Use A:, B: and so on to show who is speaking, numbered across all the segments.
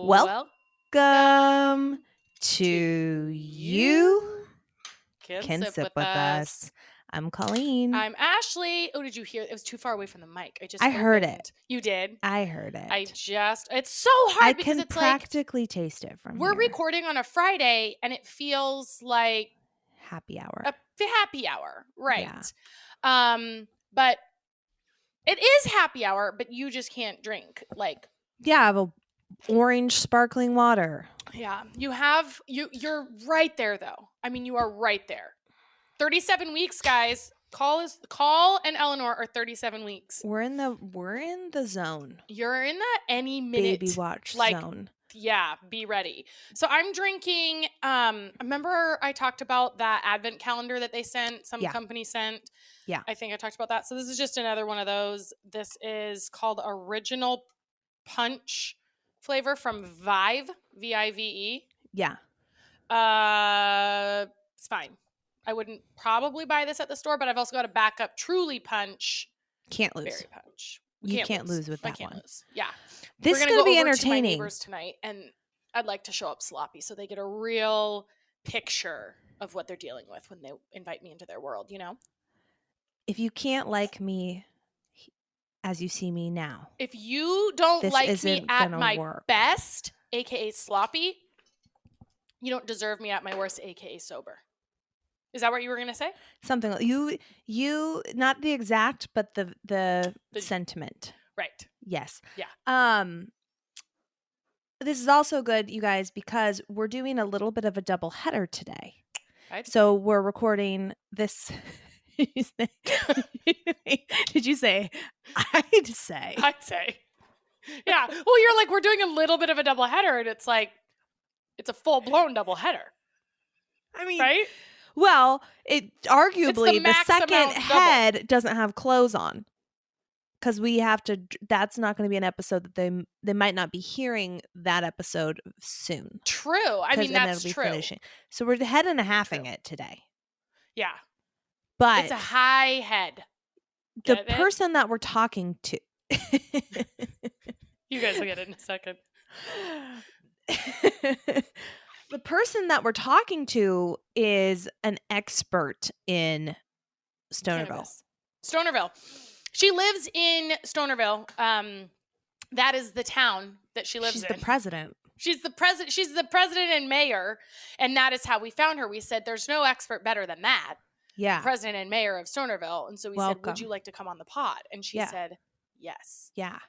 A: Welcome to You
B: Can Sip with Us.
A: I'm Colleen.
B: I'm Ashley. Oh, did you hear? It was too far away from the mic.
A: I heard it.
B: You did?
A: I heard it.
B: It's so hard because it's
A: practically taste it from
B: we're
A: here.
B: recording on a Friday and it feels like
A: happy hour.
B: A happy hour, right?
A: Yeah.
B: But it is happy hour, but you just can't drink.
A: I have a orange sparkling water.
B: Yeah, you're right there though. I mean, you are right there. 37 weeks, guys. Coll and Eleanor are 37 weeks.
A: We're in the zone.
B: You're in the any minute
A: baby watch zone.
B: Yeah, be ready. So I'm drinking. Remember I talked about that advent calendar that they sent. Some company sent.
A: Yeah,
B: I think I talked about that. So this is just another one of those. This is called Original Punch flavor from Vive, Vive.
A: Yeah.
B: It's fine. I wouldn't probably buy this at the store, but I've also got a backup Truly Punch.
A: Can't lose.
B: Berry Punch.
A: You can't lose with that one.
B: Lose. Yeah.
A: This is going to be entertaining.
B: To my neighbors tonight, and I'd like to show up sloppy so they get a real picture of what they're dealing with when they invite me into their world, you know?
A: If you can't like me as you see me now.
B: If you don't like me at my best, aka sloppy, you don't deserve me at my worst, aka sober. Is that what you were going to say?
A: Something like you not the exact, but the sentiment.
B: Right.
A: Yes.
B: Yeah.
A: This is also good, you guys, because we're doing a little bit of a double header today. So we're recording this. Did you say? I'd say.
B: Yeah. Well, you're like, we're doing a little bit of a double header, and it's like, it's a full blown double header.
A: I mean,
B: right?
A: Well, it arguably the second head doesn't have clothes on, because we have to. That's not going to be an episode that they might not be hearing that episode soon.
B: True. I mean, that's true. Finishing.
A: So we're head and a halfing it today.
B: Yeah,
A: but
B: it's a high head.
A: The person that we're talking to.
B: You guys will get it in a second.
A: The person that we're talking to is an expert in Stonerville.
B: Stonerville. She lives in Stonerville. That is the town that she lives in.
A: She's the president.
B: She's the president. She's the president and mayor, and that is how we found her. We said, "There's no expert better than that."
A: Yeah,
B: president and mayor of Stonerville, and so we said, "Would you like to come on the pod?" And she said, "Yes."
A: Yeah.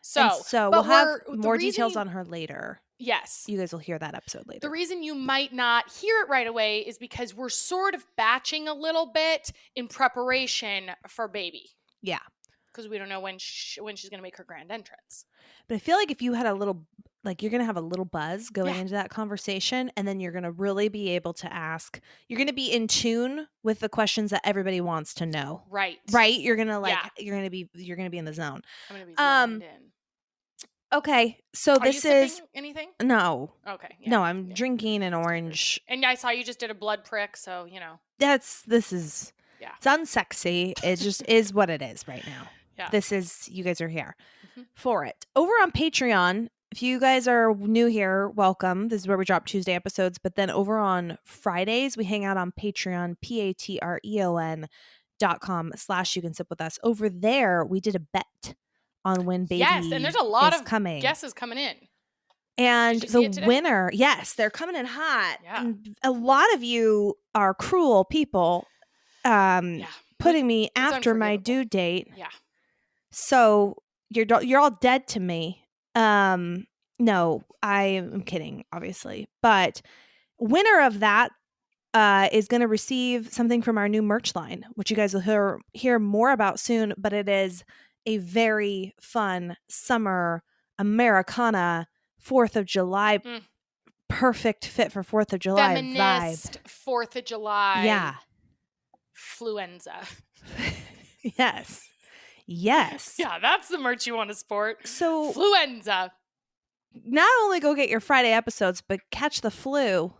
B: So
A: we'll have more details on her later.
B: Yes.
A: You guys will hear that episode later.
B: The reason you might not hear it right away is because we're sort of batching a little bit in preparation for baby.
A: Yeah.
B: Because we don't know when she's going to make her grand entrance.
A: But I feel like if you had a little, like you're going to have a little buzz going into that conversation, and then you're going to really be able to ask, you're going to be in tune with the questions that everybody wants to know.
B: Right.
A: Right? You're going to you're going to be in the zone.
B: I'm going to be zoned in.
A: Okay, so this is
B: anything?
A: No.
B: Okay.
A: Yeah, no, I'm drinking an orange.
B: And I saw you just did a blood prick, so you know.
A: This is it's unsexy. It just is what it is right now.
B: Yeah.
A: This is, you guys are here for it. Over on Patreon, if you guys are new here, welcome. This is where we drop Tuesday episodes, but then over on Fridays, we hang out on Patreon, patreon.com/you can sip with us. Over there, we did a bet on when baby
B: and there's a lot of
A: guesses
B: coming in.
A: And the winner, they're coming in hot.
B: Yeah.
A: And a lot of you are cruel people putting me after my due date.
B: Yeah.
A: So you're all dead to me. No, I am kidding, obviously. But winner of that is going to receive something from our new merch line, which you guys will hear more about soon. But it is a very fun summer Americana 4th of July, perfect fit for 4th of July
B: feminist
A: vibe.
B: 4th of July.
A: Yeah.
B: Fluenza.
A: Yes.
B: Yeah, that's the merch you want to sport.
A: So
B: Fluenza.
A: Not only go get your Friday episodes, but catch the flu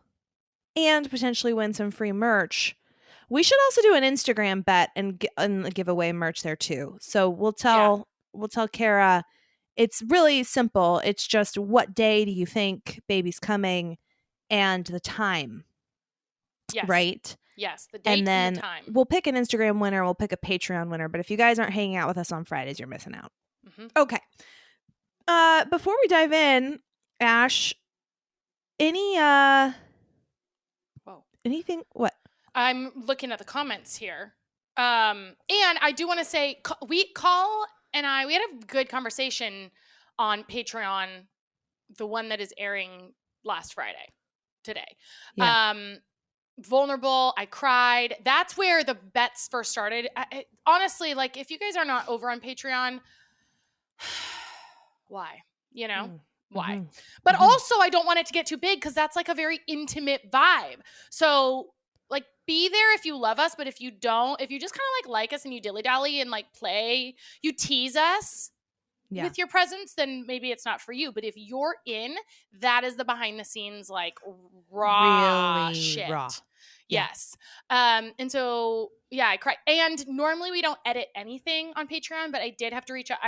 A: and potentially win some free merch. We should also do an Instagram bet and give away merch there too. So we'll tell Kara It's really simple. It's just what day do you think baby's coming and the time.
B: Yes.
A: Right?
B: Yes, the date and the time.
A: We'll pick an Instagram winner, we'll pick a Patreon winner, but if you guys aren't hanging out with us on Fridays, you're missing out. Okay. Before we dive in, Ash, anything? What?
B: I'm looking at the comments here. And I do want to say, Coll and we had a good conversation on Patreon, the one that is airing last Friday, today. Yeah. Vulnerable. I cried. That's where the bets first started. Honestly, like, if you guys are not over on Patreon, why? Why? Mm-hmm. But also, I don't want it to get too big because that's like a very intimate vibe. So, like, be there if you love us, but if you don't, if you just kind of like us and you dilly-dally and like play, you tease us with your presence, then maybe it's not for you. But if you're in, that is the behind the scenes, like, raw really shit. Raw. Yes. And so, yeah, I cried. And normally we don't edit anything on Patreon, but I did have to reach out.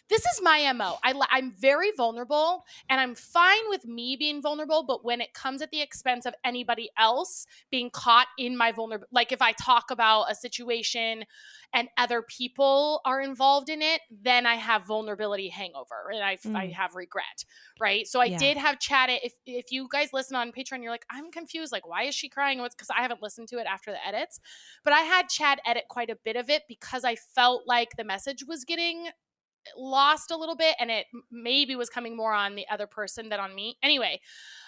B: This is my MO. I'm very vulnerable, and I'm fine with me being vulnerable. But when it comes at the expense of anybody else being caught in my vulnerability, like if I talk about a situation and other people are involved in it, then I have vulnerability hangover and I have regret, right? So I did have chat it. If you guys listen on Patreon, you're like, I'm confused. Like, why is she crying? It's because I haven't listened to it after the edits. But I had Chad edit quite a bit of it because I felt like the message was getting lost a little bit, and it maybe was coming more on the other person than on me. Anyway,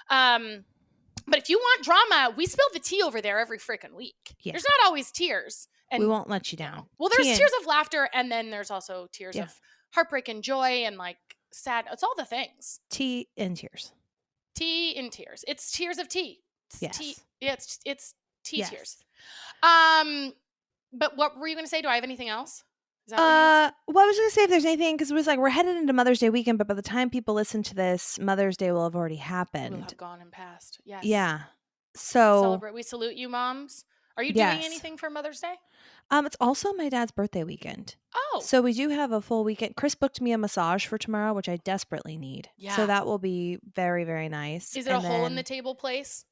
B: but if you want drama, we spill the tea over there every freaking week. Yeah. There's not always tears. And
A: we won't let you down.
B: Well, there's tears of laughter, and then there's also tears of heartbreak and joy and like sad. It's all the things.
A: Tea and tears.
B: Tea and tears. It's tears of tea.
A: Yes.
B: Tea. Yeah, it's tea tears. But what were you going to say? Do I have anything else? Is that
A: well, I was going to say if there's anything, because it was like we're headed into Mother's Day weekend, but by the time people listen to this, Mother's Day will have already happened.
B: Will have gone and passed. Yes.
A: Yeah. So
B: we salute you, moms. Are you doing anything for Mother's Day?
A: It's also my dad's birthday weekend.
B: Oh.
A: So we do have a full weekend. Chris booked me a massage for tomorrow, which I desperately need. Yeah. So that will be very, very nice.
B: Is it a hole in the table place?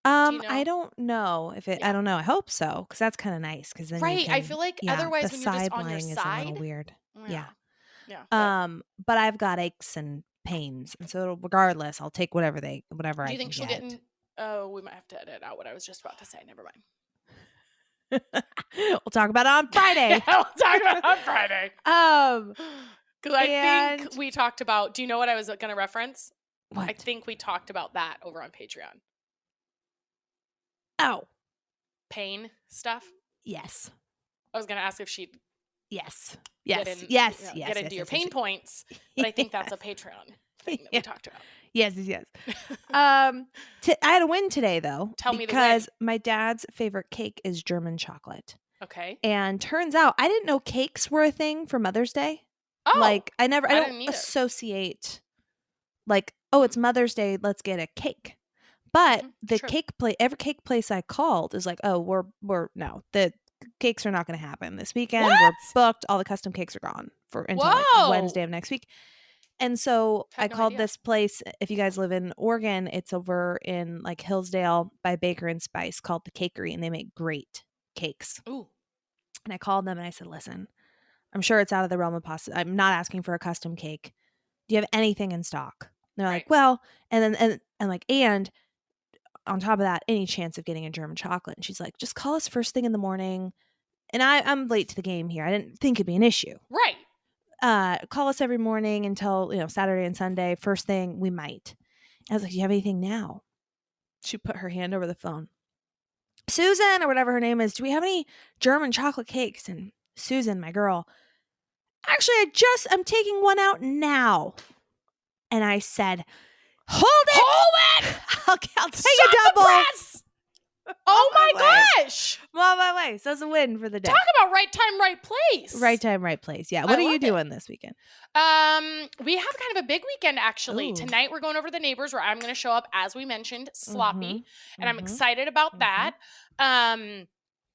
A: I don't know if it. Yeah. I don't know. I hope so, because that's kind of nice. Because then
B: I feel like otherwise when you're just on your side,
A: is a little weird. Yeah. But I've got aches and pains, and so regardless, I'll take whatever I can get.
B: Do you think she'll get in? Oh, we might have to edit out what I was just about to say. Never mind.
A: We'll talk about it on Friday.
B: We'll talk about it on Friday. Because I think we talked about. Do you know what I was going to reference?
A: What?
B: I think we talked about that over on Patreon.
A: Oh,
B: pain stuff.
A: Yes.
B: I was going to ask if she'd.
A: Yes.
B: Get into your pain points, but I think that's a Patreon thing that we talked about.
A: Yes. I had a win today, though.
B: Tell me the win.
A: Because my dad's favorite cake is German chocolate.
B: Okay.
A: And turns out I didn't know cakes were a thing for Mother's Day.
B: Oh.
A: Like I don't associate like, oh, it's Mother's Day, let's get a cake. But the every cake place I called is like, oh, we're the cakes are not going to happen this weekend.
B: What?
A: We're booked. All the custom cakes are gone until like Wednesday of next week. And so I called this place. If you guys live in Oregon, it's over in like Hillsdale by Baker and Spice called The Cakery, and they make great cakes.
B: Ooh.
A: And I called them and I said, listen, I'm sure it's out of the realm of possibility. I'm not asking for a custom cake. Do you have anything in stock? And they're like, well, and like, and on top of that, any chance of getting a German chocolate? And she's like, just call us first thing in the morning. And I'm late to the game here. I didn't think it'd be an issue.
B: Right.
A: Call us every morning until, Saturday and Sunday. First thing, we might. I was like, do you have anything now? She put her hand over the phone. Susan, or whatever her name is, do we have any German chocolate cakes? And Susan, my girl, actually, I'm taking one out now. And I said, hold it! I'll take a double.
B: Oh my gosh!
A: I'm on my way. So it's a win for the day.
B: Talk about right time, right place.
A: Right time, right place. Yeah. What are you doing this weekend?
B: We have kind of a big weekend actually. Ooh. Tonight we're going over to the neighbors where I'm going to show up, as we mentioned, sloppy, and I'm excited about that. And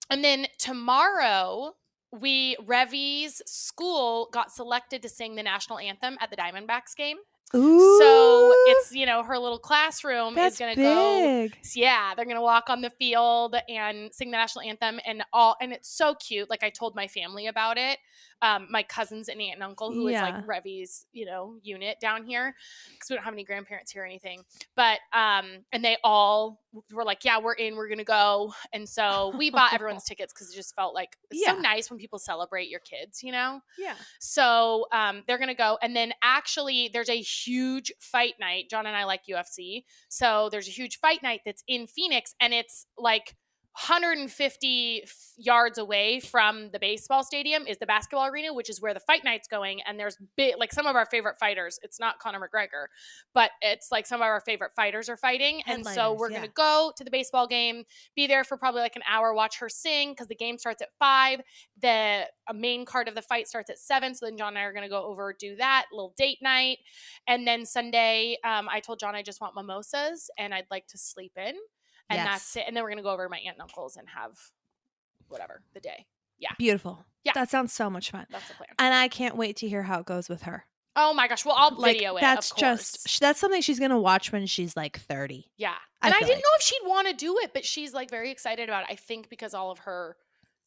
B: then tomorrow Revy's school got selected to sing the national anthem at the Diamondbacks game.
A: Ooh.
B: So it's, her little classroom is going to go.
A: Big.
B: Yeah, they're going to walk on the field and sing the national anthem and it's so cute. Like I told my family about it. My cousins and aunt and uncle, who is like Revy's, unit down here, because we don't have any grandparents here or anything. But and they all were like, yeah, we're going to go. And so we bought everyone's tickets because it just felt like it's so nice when people celebrate your kids,
A: Yeah.
B: So they're going to go. And then actually there's a huge fight night. John and I like UFC. So there's a huge fight night that's in Phoenix, and it's like 150 yards away from the baseball stadium is the basketball arena, which is where the fight night's going. And there's like some of our favorite fighters. It's not Conor McGregor, but it's like some of our favorite fighters are fighting. And so we're going to go to the baseball game, be there for probably like an hour, watch her sing, because the game starts at 5. The main card of the fight starts at 7. So then John and I are going to go over, do that little date night. And then Sunday, I told John I just want mimosas and I'd like to sleep in. And that's it. And then we're going to go over to my aunt and uncle's and have whatever the day. Yeah.
A: Beautiful.
B: Yeah.
A: That sounds so much fun.
B: That's the plan.
A: And I can't wait to hear how it goes with her.
B: Oh my gosh. Well, I'll video it.
A: That's
B: of course.
A: that's something she's going to watch when she's like 30.
B: Yeah. And I didn't know if she'd want to do it, but she's like very excited about it. I think because all of her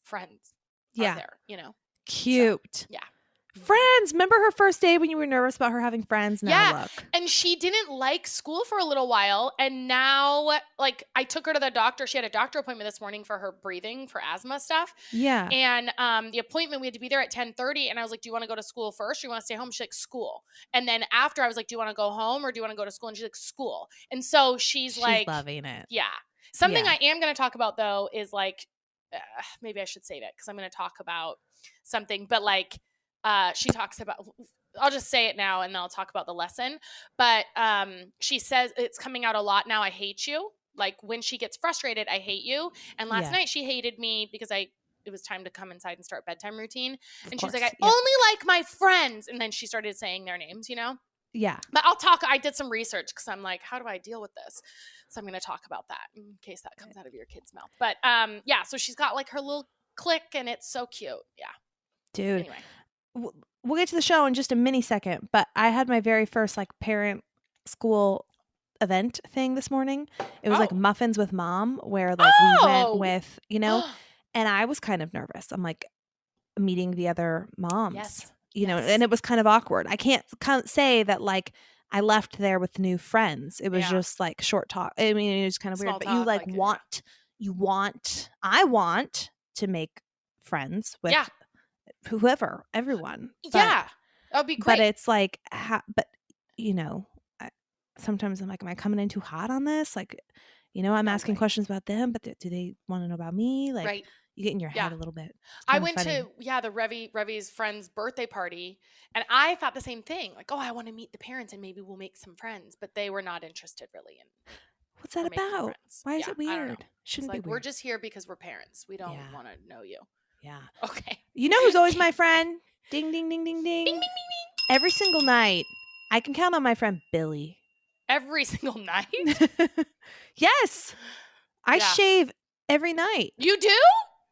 B: friends are there,
A: Cute.
B: So, yeah.
A: Friends. Remember her first day when you were nervous about her having friends? Now look.
B: And she didn't like school for a little while. And now, like, I took her to the doctor. She had a doctor appointment this morning for her breathing, for asthma stuff.
A: Yeah.
B: And the appointment, we had to be there at 10:30. And I was like, do you want to go to school first? Or do you want to stay home? She's like, school. And then after, I was like, do you want to go home or do you want to go to school? And she's like, school. And so she's like,
A: loving it.
B: Yeah. Something I am going to talk about, though, is like, maybe I should save it because I'm going to talk about something. But like, she talks about, I'll just say it now and then I'll talk about the lesson. But she says it's coming out a lot now. I hate you. Like when she gets frustrated, I hate you. And last night she hated me because it was time to come inside and start bedtime routine. And she was like, I only like my friends. And then she started saying their names,
A: Yeah.
B: But I did some research because I'm like, how do I deal with this? So I'm going to talk about that in case that comes out of your kid's mouth. But so she's got like her little clique and it's so cute. Yeah.
A: Dude.
B: Anyway.
A: We'll get to the show in just a mini second, but I had my very first like parent school event thing this morning. It was like muffins with mom, where like we went with, and I was kind of nervous. I'm like meeting the other moms, and it was kind of awkward. I can't say that like I left there with new friends. It was just like short talk. I mean, it was kind of weird, but you I want to make friends with whoever, everyone.
B: That would be great.
A: But it's like, sometimes I'm like, am I coming in too hot on this? Like, I'm asking questions about them, but do they want to know about me? Like, you get in your head a little bit.
B: I went to the Revy's friend's birthday party, and I thought the same thing. Like, I want to meet the parents, and maybe we'll make some friends. But they were not interested really in.
A: What's that about? Why is it weird?
B: Shouldn't be weird. We're just here because we're parents. We don't want to know you.
A: Yeah.
B: Okay.
A: You know who's always my friend? Ding, ding, ding, ding, ding.
B: Ding, ding, ding, ding.
A: Every single night. I can count on my friend Billy.
B: Every single night?
A: Yes. I shave every night.
B: You do?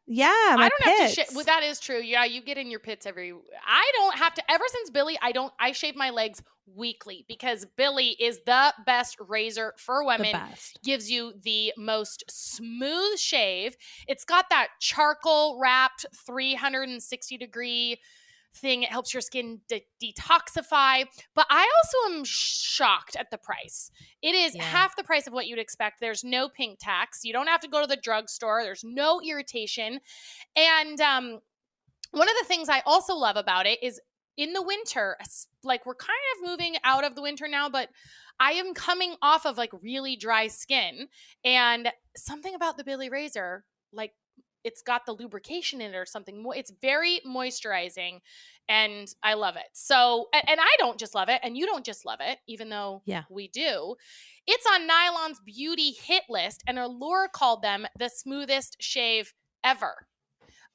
A: Yeah,
B: I don't have to shave. Well, that is true. Yeah, you get in your pits I don't have to. Ever since Billy, I shave my legs weekly because Billy is the best razor for women. Gives you the most smooth shave. It's got that charcoal wrapped 360-degree thing. It helps your skin detoxify. But I also am shocked at the price. It is half the price of what you'd expect. There's no pink tax. You don't have to go to the drugstore. There's no irritation. And one of the things I also love about it is in the winter, like we're kind of moving out of the winter now, but I am coming off of like really dry skin. And something about the Billy razor, like it's got the lubrication in it or something. It's very moisturizing and I love it. So, and I don't just love it and you don't just love it, even though we do. It's on Nylon's beauty hit list and Allure called them the smoothest shave ever.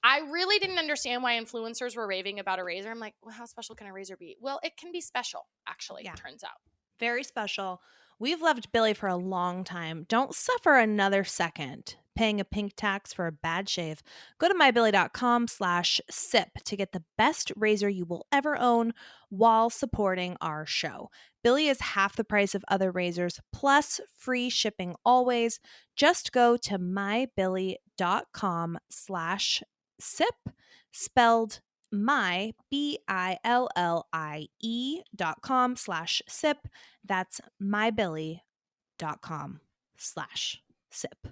B: I really didn't understand why influencers were raving about a razor. I'm like, well, how special can a razor be? Well, it can be special, actually, it turns out.
A: Very special. We've loved Billy for a long time. Don't suffer another second. paying a pink tax for a bad shave. Go to mybilly.com/sip to get the best razor you will ever own while supporting our show. Billy is half the price of other razors, plus free shipping always. Just go to mybilly.com/sip, spelled my BILLIE.com/sip. That's mybilly.com/sip.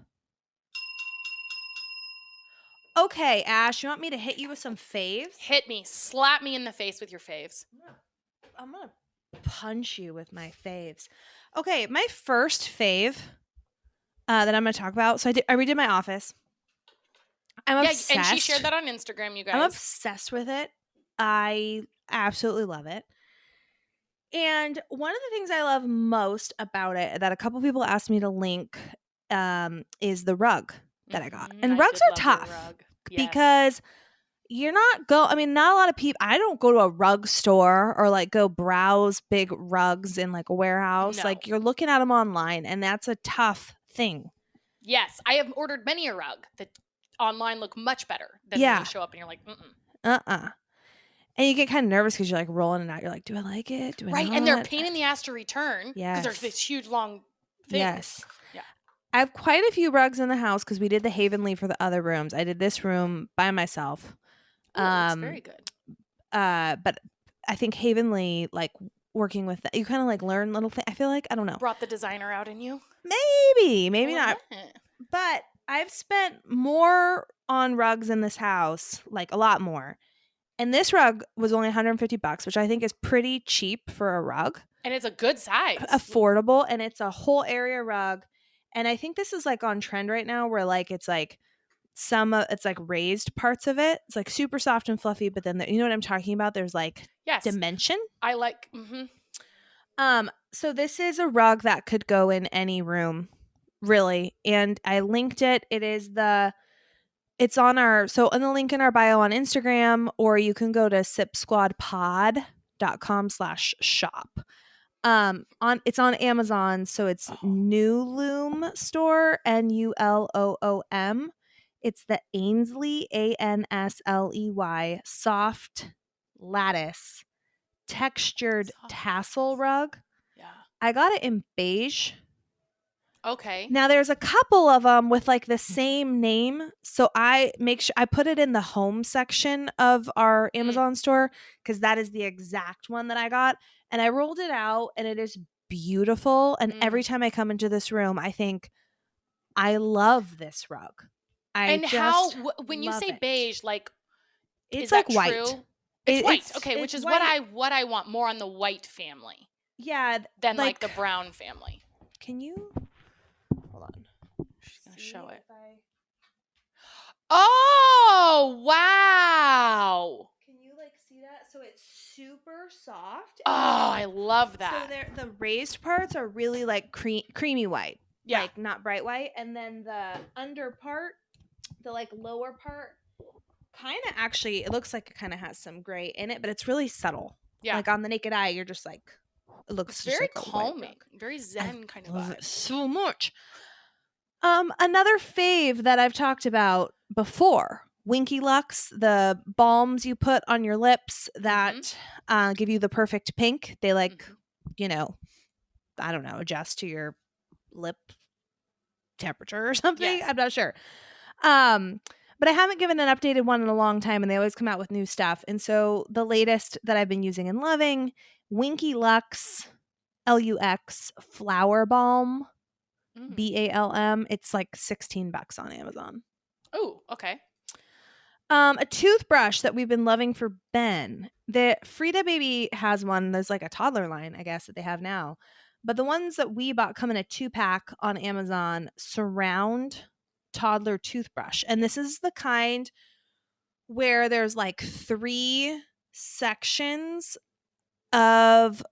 A: Okay, Ash, you want me to hit you with some faves?
B: Hit me. Slap me in the face with your faves.
A: I'm going to punch you with my faves. Okay, my first fave that I'm going to talk about. So I redid my office. I'm obsessed.
B: And she shared that on Instagram, you guys.
A: I'm obsessed with it. I absolutely love it. And one of the things I love most about it that a couple people asked me to link is the rug that I got. And rugs are tough because you're not not a lot of people, I don't go to a rug store or like go browse big rugs in like a warehouse.
B: No.
A: Like you're looking at them online and that's a tough thing.
B: Yes, I have ordered many a rug that online look much better than when you show up and you're like,
A: And you get kind of nervous because you're like rolling it out. You're like, do I like it? Do I not?
B: And they're a pain in the ass to return because there's this huge long thing.
A: Yes.
B: Yeah.
A: I have quite a few rugs in the house because we did the Havenly for the other rooms. I did this room by myself.
B: It's very good.
A: But I think Havenly, like working with that, you kind of like learn little things. I feel like, I don't know.
B: Brought the designer out in you?
A: Maybe not. But I've spent more on rugs in this house, like a lot more. And this rug was only $150, which I think is pretty cheap for a rug.
B: And it's a good size.
A: Affordable. And it's a whole area rug. And I think this is like on trend right now where like it's like it's like raised parts of it. It's like super soft and fluffy, but then you know what I'm talking about? There's like dimension.
B: I like.
A: So this is a rug that could go in any room, really. And I linked it. It's on the link in our bio on Instagram, or you can go to sipsquadpod.com/shop. It's on Amazon, so it's Newloom store, NULOOM. It's the Ainsley ANSLEY soft lattice textured tassel rug.
B: Yeah.
A: I got it in beige.
B: Okay.
A: Now there's a couple of them with like the same name, so I make sure I put it in the home section of our Amazon store because that is the exact one that I got. And I rolled it out, and it is beautiful. And every time I come into this room, I think, I love this rug.
B: When you say beige, like
A: it's like white.
B: True? It's white. Okay, which is white. what I want more on the white family.
A: Yeah,
B: than like the brown family.
A: Can you hold on?
B: She's gonna show it. Oh wow!
A: Can you like see that? So it's super soft.
B: Oh, I love that.
A: So the raised parts are really like creamy white.
B: Yeah.
A: Like not bright white. And then the under part, the like lower part, kind of actually, it looks like it kind of has some gray in it, but it's really subtle.
B: Yeah.
A: Like on the naked eye, you're just like, it looks
B: very
A: like
B: calming, very zen kind of vibe.
A: Love it so much. Another fave that I've talked about before, Winky Lux, the balms you put on your lips that give you the perfect pink. They I don't know, adjust to your lip temperature or something.
B: Yes.
A: I'm not sure. But I haven't given an updated one in a long time, and they always come out with new stuff. And so the latest that I've been using and loving, Winky Lux LUX Flower Balm, BALM. It's like $16 on Amazon.
B: Oh, okay.
A: A toothbrush that we've been loving for Ben. The Frida Baby has one. There's like a toddler line, I guess, that they have now. But the ones that we bought come in a 2-pack on Amazon, Surround toddler toothbrush. And this is the kind where there's like 3 sections of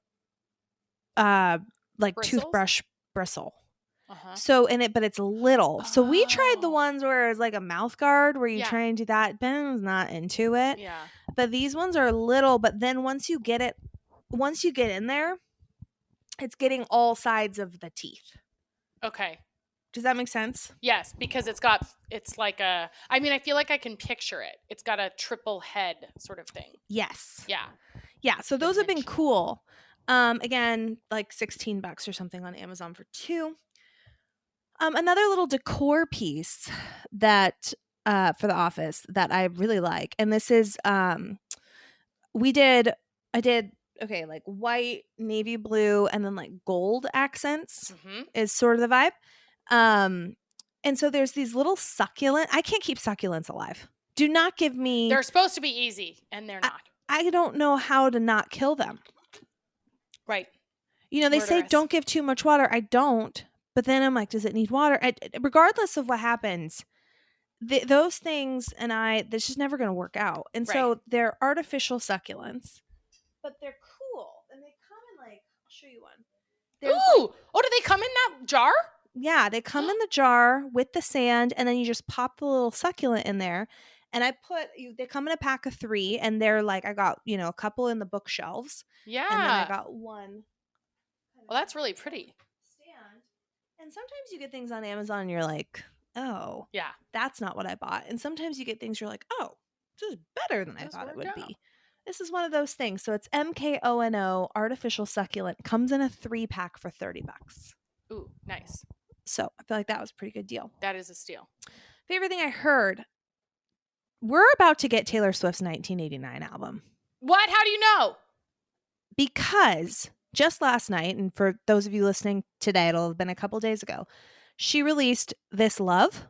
A: like
B: Bristles?
A: toothbrush bristle. So but it's little. So we tried the ones where it's like a mouth guard where you try and do that. Ben was not into it.
B: Yeah.
A: But these ones are little, but then once you get in there, it's getting all sides of the teeth.
B: Okay.
A: Does that make sense?
B: Yes, because it's like I feel like I can picture it. It's got a triple head sort of thing.
A: Yes.
B: Yeah.
A: Yeah, so those have been
B: Dimensional.
A: cool. Again, like $16 or something on Amazon for 2. Another little decor piece that for the office that I really like, and this is I did okay, like white, navy blue, and then like gold accents is sort of the vibe. And so there's these little succulent. I can't keep succulents alive. Do not give me.
B: They're supposed to be easy, and they're not.
A: I don't know how to not kill them.
B: Right.
A: You know, they say don't give too much water. I don't. But then I'm like, does it need water? Regardless of what happens, those things this is never going to work out. And so they're artificial succulents, but they're cool. And they come in like, I'll show you one.
B: Ooh! Oh, do they come in that jar?
A: Yeah, they come in the jar with the sand, and then you just pop the little succulent in there. And they come in a pack of 3, and they're like, I got, a couple in the bookshelves.
B: Yeah.
A: And then I got one.
B: Well, that's really pretty.
A: Stand. And sometimes you get things on Amazon and you're like, oh, yeah, that's not what I bought. And sometimes you get things you're like, oh, this is better than I thought it would be. This is one of those things. So it's MKONO artificial succulent. Comes in a 3-pack for $30.
B: Ooh, nice.
A: So I feel like that was a pretty good deal.
B: That is a steal.
A: Favorite thing I heard. We're about to get Taylor Swift's 1989 album.
B: What? How do you know?
A: Because just last night, and for those of you listening today, it'll have been a couple days ago, she released This Love.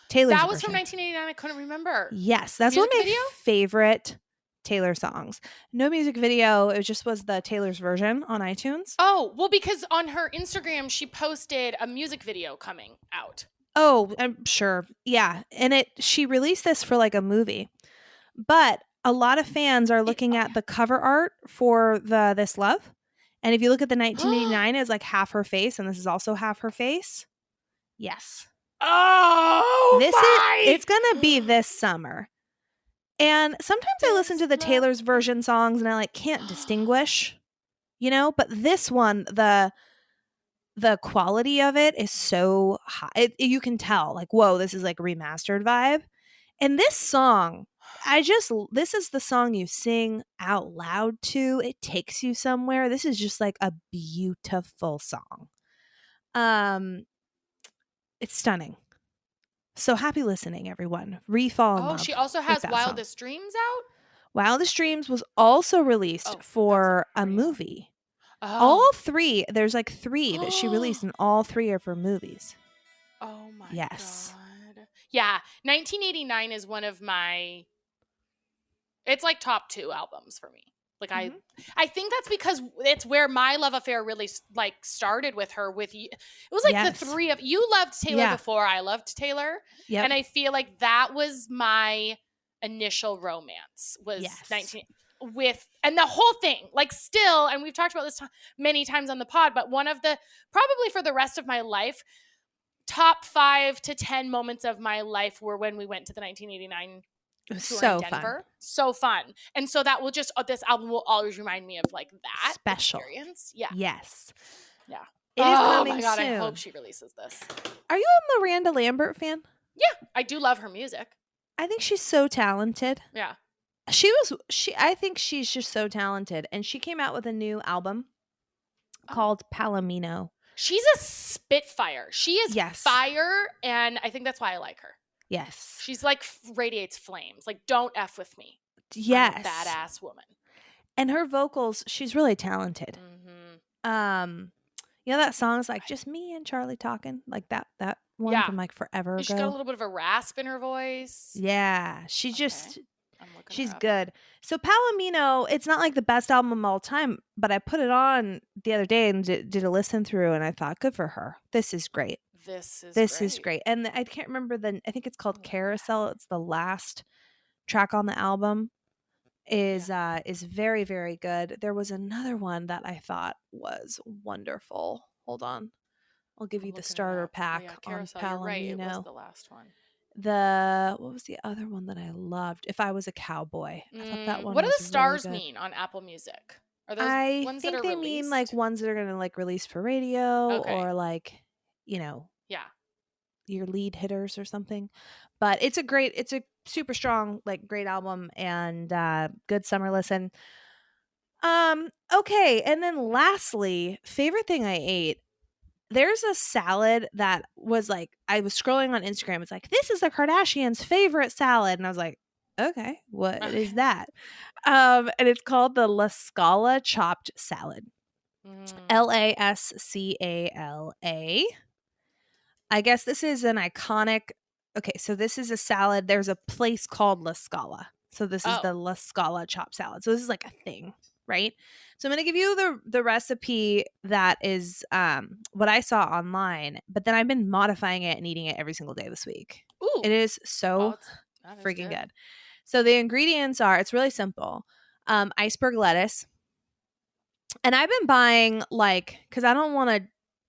A: Taylor's
B: That was
A: version.
B: from 1989. I couldn't remember.
A: Yes, that's one of my favorite Taylor songs. No music video. It just was the Taylor's version on iTunes.
B: Oh, well, because on her Instagram, she posted a music video coming out.
A: Oh, I'm sure. Yeah. And she released this for like a movie. But a lot of fans are looking at the cover art for the This Love. And if you look at the 1989, it's like half her face, and this is also half her face. Yes.
B: Oh,
A: it's gonna be this summer. And sometimes I listen to the Taylor's version songs and I like can't distinguish, but this one, the quality of it is so high. You can tell like, whoa, this is like remastered vibe. And this song, this is the song you sing out loud to. It takes you somewhere. This is just like a beautiful song. It's stunning. So happy listening, everyone. Re-fall in love.
B: Oh, she also has Wildest Dreams out?
A: Wildest Dreams was also released for a movie. Oh. All 3, there's like 3 that she released, and all 3 are for movies.
B: Oh my God. Yeah, 1989 is one of it's like top 2 albums for me. Like I think that's because it's where my love affair really like started with her. With you, it was like the 3 of you loved Taylor before I loved Taylor, and I feel like that was my initial romance. Was 19 with and the whole thing like still, and we've talked about this many times on the pod, but one of the probably for the rest of my life, top 5 to 10 moments of my life were when we went to the 1989.
A: It was so
B: Denver.
A: fun.
B: So fun. And so that will just, this album will always remind me of like that
A: special
B: experience. Yeah.
A: Yes.
B: Yeah.
A: It is coming
B: my God,
A: soon.
B: I hope she releases this.
A: Are you a Miranda Lambert fan?
B: Yeah. I do love her music.
A: I think she's so talented.
B: Yeah.
A: I think she's just so talented. And she came out with a new album called Palomino.
B: She's a spitfire. She is fire. And I think that's why I like her.
A: Yes.
B: She's like radiates flames. Like, don't F with me.
A: Yes.
B: I'm a badass woman.
A: And her vocals, she's really talented. That song's like just me and Charlie talking. Like that one from like forever ago.
B: She's got a little bit of a rasp in her voice.
A: Yeah. She's good. So Palomino, it's not like the best album of all time, but I put it on the other day and did a listen through, and I thought, good for her. This is great. This is great. And I can't remember I think it's called Carousel. It's the last track on the album. Is very, very good. There was another one that I thought was wonderful. Hold on. I'll give you the starter pack on Palomino.
B: You're right. It was the last one.
A: What was the other one that I loved? If I Was a Cowboy. I thought that one
B: what do the
A: was
B: stars
A: really good.
B: mean on Apple Music? Are those ones that are
A: I think they mean like ones that are going to like release for radio or like,
B: Yeah.
A: your lead hitters or something. But it's a super strong, like, great album, and good summer listen. Okay, and then lastly, favorite thing I ate. There's a salad that was like, I was scrolling on Instagram. It's like, this is the Kardashians' favorite salad. And I was like, okay, what is
B: Okay.
A: that? And it's called the La Scala chopped salad. LASCALA. I guess this is an iconic. Okay, so this is a salad. There's a place called La Scala. So this is the La Scala chopped salad. So this is like a thing, right? So I'm going to give you the recipe that is what I saw online, but then I've been modifying it and eating it every single day this week.
B: Ooh.
A: It is so
B: That is
A: freaking good. So the ingredients are, it's really simple. Iceberg lettuce. And I've been buying, like, because I don't want to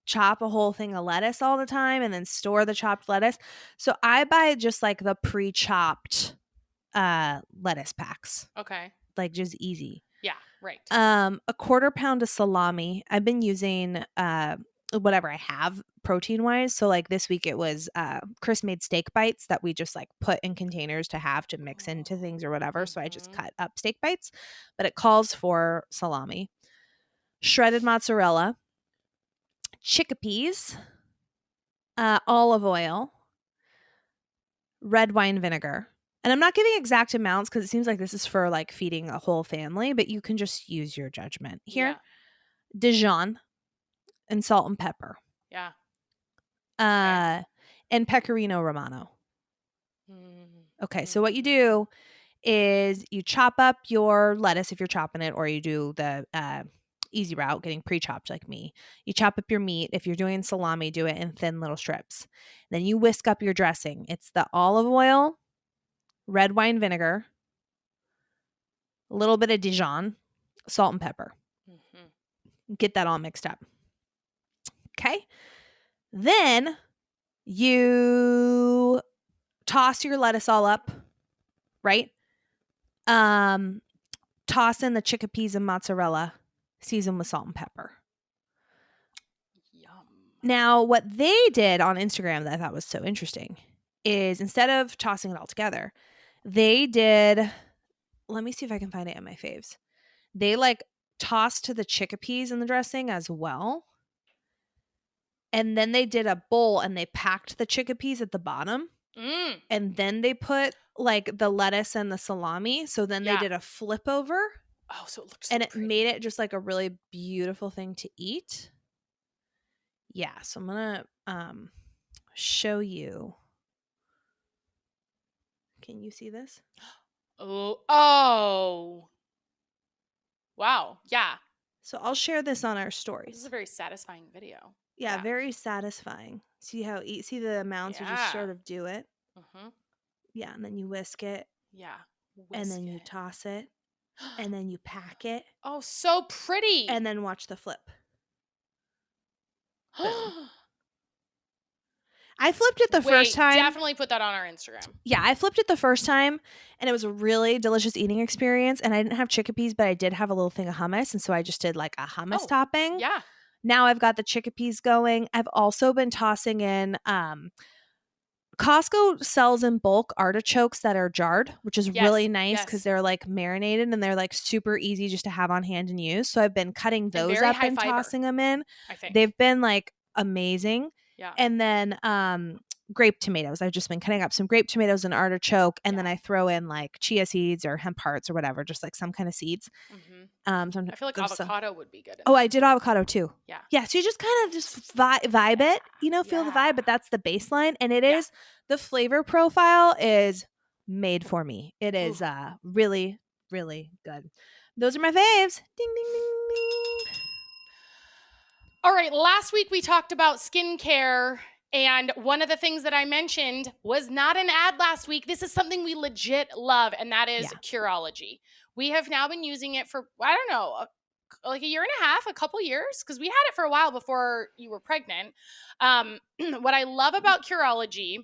A: chop a whole thing of lettuce all the time and then store the chopped lettuce. So I buy just like the pre-chopped lettuce packs.
B: Okay.
A: Like, just easy.
B: Yeah, right.
A: A quarter pound of salami. I've been using whatever I have protein wise. So like this week it was Chris made steak bites that we just like put in containers to have to mix into things or whatever. So I just cut up steak bites, but it calls for salami, shredded mozzarella, chickpeas, olive oil, red wine vinegar. And I'm not giving exact amounts because it seems like this is for like feeding a whole family, but you can just use your judgment here.
B: Yeah.
A: Dijon and salt and pepper.
B: Yeah.
A: And pecorino romano. Okay, so what you
B: Mm-hmm.
A: do is you chop up your lettuce if you're chopping it, or you do the easy route, getting pre-chopped like me. You chop up your meat. If you're doing salami, do it in thin little strips. Then you whisk up your dressing. It's the olive oil, red wine vinegar, a little bit of Dijon, salt and pepper. Get that all mixed up. Okay. Then you toss your lettuce all up, right? Toss in the chickpeas and mozzarella, season with salt and pepper.
B: Yum.
A: Now, what they did on Instagram that I thought was so interesting is, instead of tossing it all together, they did, let me see if I can find it in my faves. They like tossed the chickpeas in the dressing as well. And then they did a bowl and they packed the chickpeas at the bottom. And then they put like the lettuce and the salami. So then they did a flip over.
B: Oh, so it looks so
A: and it
B: pretty.
A: made it just like a really beautiful thing to eat. Yeah, so I'm gonna show you. Can you see this?
B: Oh. Wow. Yeah.
A: So I'll share this on our stories.
B: This is a very satisfying video.
A: Yeah, very satisfying. See how see the amounts, you just sort of do it. Yeah, and then you whisk it.
B: Yeah.
A: And then you toss it. And then you pack it.
B: Oh, so pretty.
A: And then watch the flip. Boom. I flipped it the first time.
B: Definitely put that on our Instagram.
A: Yeah, I flipped it the first time, and it was a really delicious eating experience. And I didn't have chickpeas, but I did have a little thing of hummus, and so I just did like a hummus topping.
B: Yeah.
A: Now I've got the chickpeas going. I've also been tossing in Costco sells in bulk artichokes that are jarred, which is really nice because they're like marinated and they're like super easy just to have on hand and use. So I've been cutting those up and tossing them in.
B: I think
A: they've been like amazing.
B: Yeah.
A: And then grape tomatoes. I've just been cutting up some grape tomatoes and artichoke, and then I throw in like chia seeds or hemp hearts or whatever, just like some kind of seeds.
B: I feel like avocado would be good.
A: Oh, I did avocado too.
B: Yeah.
A: Yeah. So you just kind of just vibe it, feel the vibe, but that's the baseline. And it is, the flavor profile is made for me. It is really, really good. Those are my faves. Ding, ding, ding, ding.
B: All right. Last week we talked about skincare. And one of the things that I mentioned was not an ad last week. This is something we legit love, and that is Curology. We have now been using it for, I don't know, like a year and a half, a couple years, because we had it for a while before you were pregnant. What I love about Curology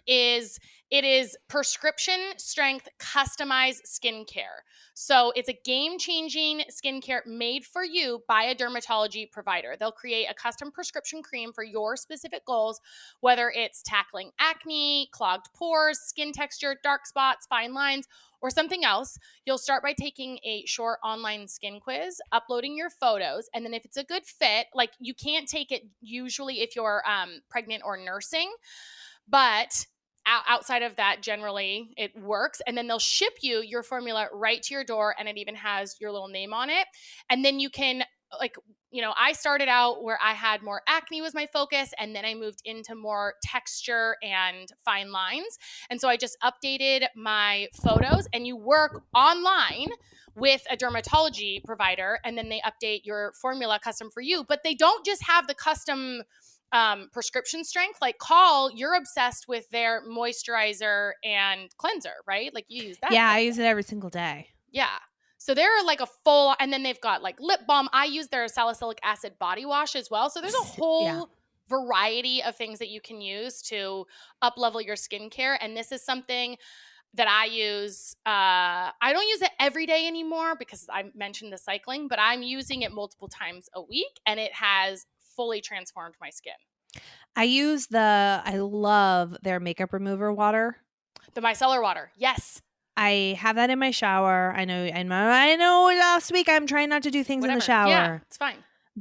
B: is it is prescription strength customized skincare. So it's a game-changing skincare made for you by a dermatology provider. They'll create a custom prescription cream for your specific goals, whether it's tackling acne, clogged pores, skin texture, dark spots, fine lines, or something else. You'll start by taking a short online skin quiz, uploading your photos, and then if it's a good fit, like you can't take it usually if you're pregnant or nursing, but outside of that, generally it works. And then they'll ship you your formula right to your door, and it even has your little name on it. And then you can, like, I started out where I had more acne was my focus, and then I moved into more texture and fine lines. And so I just updated my photos, and you work online with a dermatology provider, and then they update your formula custom for you. But they don't just have the custom prescription strength. Like Coll, you're obsessed with their moisturizer and cleanser, right? Like you use that.
A: Yeah, I use it every single day.
B: Yeah. So they're like a full, and then they've got like lip balm. I use their salicylic acid body wash as well. So there's a whole variety of things that you can use to up level your skincare. And this is something that I use. I don't use it every day anymore because I mentioned the cycling, but I'm using it multiple times a week, and it has fully transformed my skin.
A: I love their makeup remover water.
B: The micellar water. Yes.
A: I have that in my shower. I know last week I'm trying not to do things in the shower.
B: Yeah, it's fine.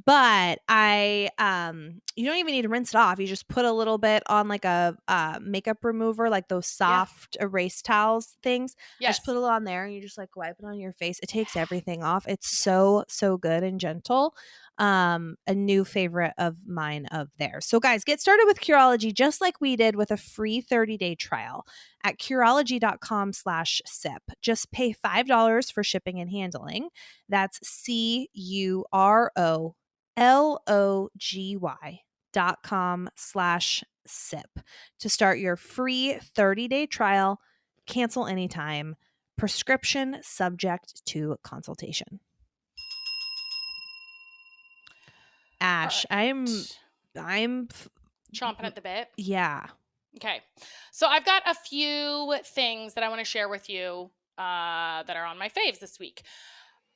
A: But you don't even need to rinse it off. You just put a little bit on like a makeup remover, like those soft erase towels things.
B: Yes.
A: I just put it on there and you just like wipe it on your face. It takes everything off. It's so good and gentle. A new favorite of mine of theirs. So guys, get started with Curology just like we did with a free 30-day trial at Curology.com/sip. Just pay $5 for shipping and handling. That's CUROLOGY.com/sip to start your free 30-day trial. Cancel anytime. Prescription subject to consultation. Ash, right. I'm
B: chomping at the bit.
A: Yeah.
B: Okay. So I've got a few things that I want to share with you that are on my faves this week.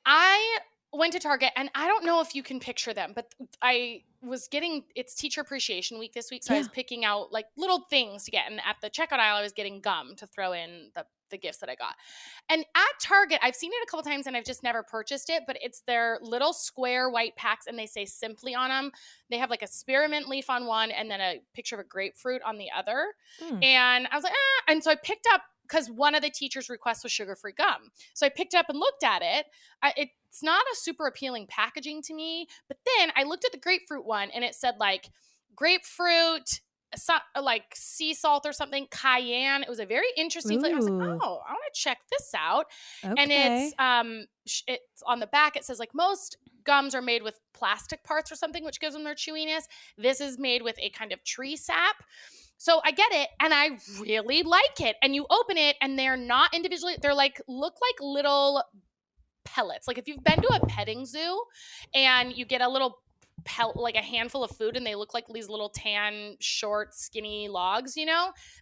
B: I went to Target, and I don't know if you can picture them, but it's Teacher Appreciation Week this week, so I was picking out like little things to get, and at the checkout aisle, I was getting gum to throw in the gifts that I got. And at Target, I've seen it a couple times, and I've just never purchased it, but it's their little square white packs, and they say Simply on them. They have like a spearmint leaf on one, and then a picture of a grapefruit on the other. And I was like, and so I picked up, because one of the teachers' requests was sugar-free gum. So I picked it up and looked at it. It's not a super appealing packaging to me, but then I looked at the grapefruit one, and it said like grapefruit, like sea salt or something, cayenne. It was a very interesting flavor. I was like, oh, I want to check this out. Okay. And it's on the back. It says like most gums are made with plastic parts or something, which gives them their chewiness. This is made with a kind of tree sap. So I get it, and I really like it. And you open it, and they're not individually, they're like, look like little pellets. Like if you've been to a petting zoo and you get a little like a handful of food, and they look like these little tan, short, skinny logs,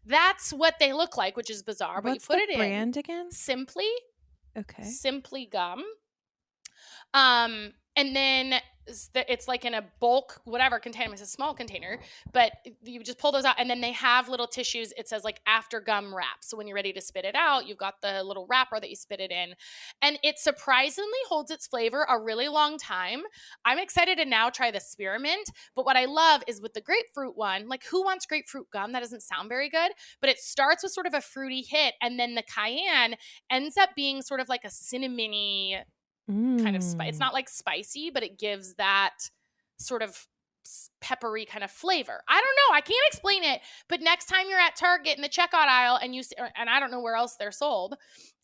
B: that's what they look like, which is bizarre. But
A: What's
B: you put
A: the
B: it
A: brand again?
B: Simply.
A: Okay.
B: Simply gum. And then it's like in a bulk, whatever container. It's a small container, but you just pull those out, and then they have little tissues. It says like after gum wrap. So when you're ready to spit it out, you've got the little wrapper that you spit it in, and it surprisingly holds its flavor a really long time. I'm excited to now try the spearmint, but what I love is with the grapefruit one, like who wants grapefruit gum? That doesn't sound very good, but it starts with sort of a fruity hit, and then the cayenne ends up being sort of like a cinnamony kind of spice. It's not like spicy, but it gives that sort of peppery kind of flavor. I don't know. I can't explain it. But next time you're at Target in the checkout aisle and and I don't know where else they're sold,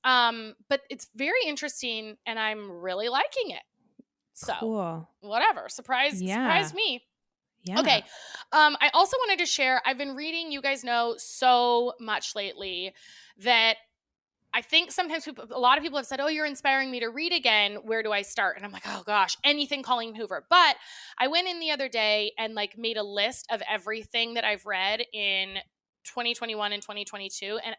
B: but it's very interesting, and I'm really liking it. So cool. Whatever. Surprise me. Yeah. Okay. I also wanted to share, I've been reading, you guys know so much lately that I think sometimes a lot of people have said, oh, you're inspiring me to read again. Where do I start? And I'm like, oh gosh, anything Colleen Hoover. But I went in the other day and like made a list of everything that I've read in 2021 and 2022. And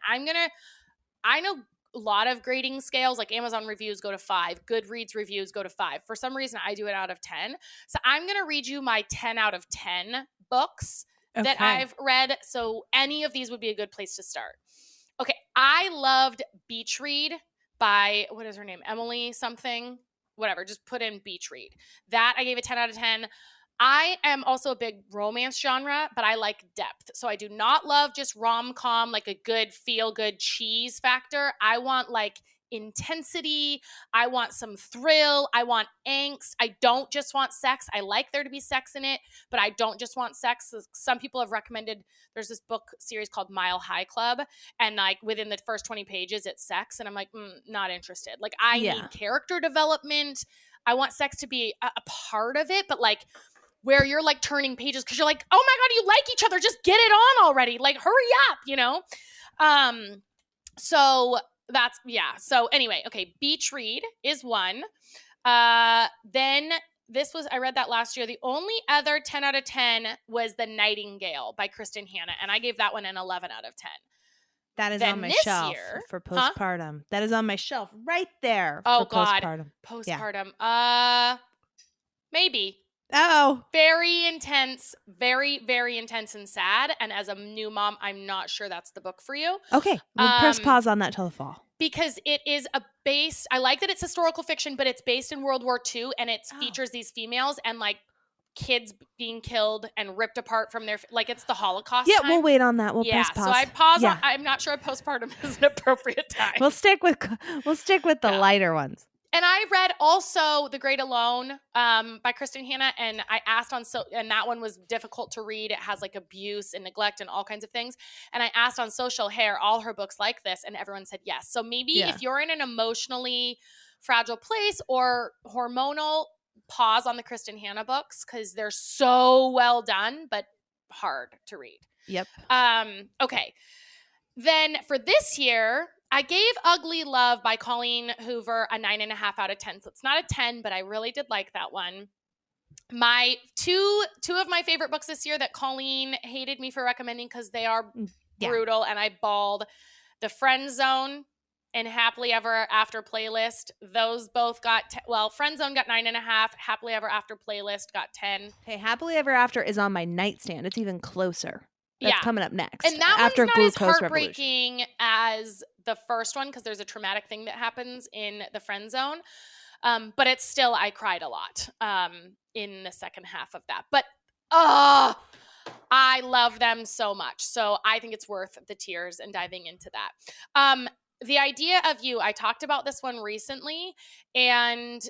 B: I know a lot of grading scales, like Amazon reviews go to 5, Goodreads reviews go to 5. For some reason, I do it out of 10. So I'm going to read you my 10 out of 10 books that I've read. So any of these would be a good place to start. Okay. I loved Beach Read by, what is her name? Emily something, whatever. Just put in Beach Read. That I gave a 10 out of 10. I am also a big romance genre, but I like depth. So I do not love just rom-com, like a good feel-good cheese factor. I want like intensity. I want some thrill. I want angst. I don't just want sex. I like there to be sex in it, but I don't just want sex. Some people have recommended, there's this book series called Mile High Club, and like within the first 20 pages, it's sex. And I'm like, not interested. Like I need character development. I want sex to be a part of it, but like, where you're like turning pages because you're like, oh my God, you like each other. Just get it on already. Like, hurry up, you know? So that's, yeah. So anyway, okay. Beach Read is one. Then I read that last year. The only other 10 out of 10 was The Nightingale by Kristen Hanna. And I gave that one an 11 out of 10.
A: That is on my shelf for postpartum. That is on my shelf right there for postpartum.
B: Postpartum. Yeah. Maybe.
A: Oh,
B: very intense, very, very intense and sad. And as a new mom, I'm not sure that's the book for you.
A: Okay. We'll press pause on that till the fall.
B: Because it is I like that it's historical fiction, but it's based in World War II and it features these females and like kids being killed and ripped apart from their, like it's the Holocaust time.
A: We'll wait on that. We'll press pause.
B: So I pause on, I'm not sure postpartum is an appropriate time.
A: We'll stick with the lighter ones.
B: And I read also The Great Alone by Kristen Hanna, and I asked and that one was difficult to read. It has like abuse and neglect and all kinds of things. And I asked on social, hey, are all her books like this? And everyone said yes. So maybe if you're in an emotionally fragile place or hormonal, pause on the Kristen Hanna books because they're so well done, but hard to read.
A: Yep.
B: Okay. Then for this year, I gave Ugly Love by Colleen Hoover a 9.5 out of 10. So it's not a 10, but I really did like that one. My two of my favorite books this year that Colleen hated me for recommending because they are brutal and I bawled. The Friend Zone and Happily Ever After Playlist. Those both got, Friend Zone got 9.5. Happily Ever After Playlist got 10.
A: Hey, Happily Ever After is on my nightstand. It's even closer. That's coming up next.
B: And that one's not as heartbreaking as the first one because there's a traumatic thing that happens in the Friend Zone. But it's still, I cried a lot in the second half of that. But I love them so much. So I think it's worth the tears and diving into that. The Idea of You, I talked about this one recently, and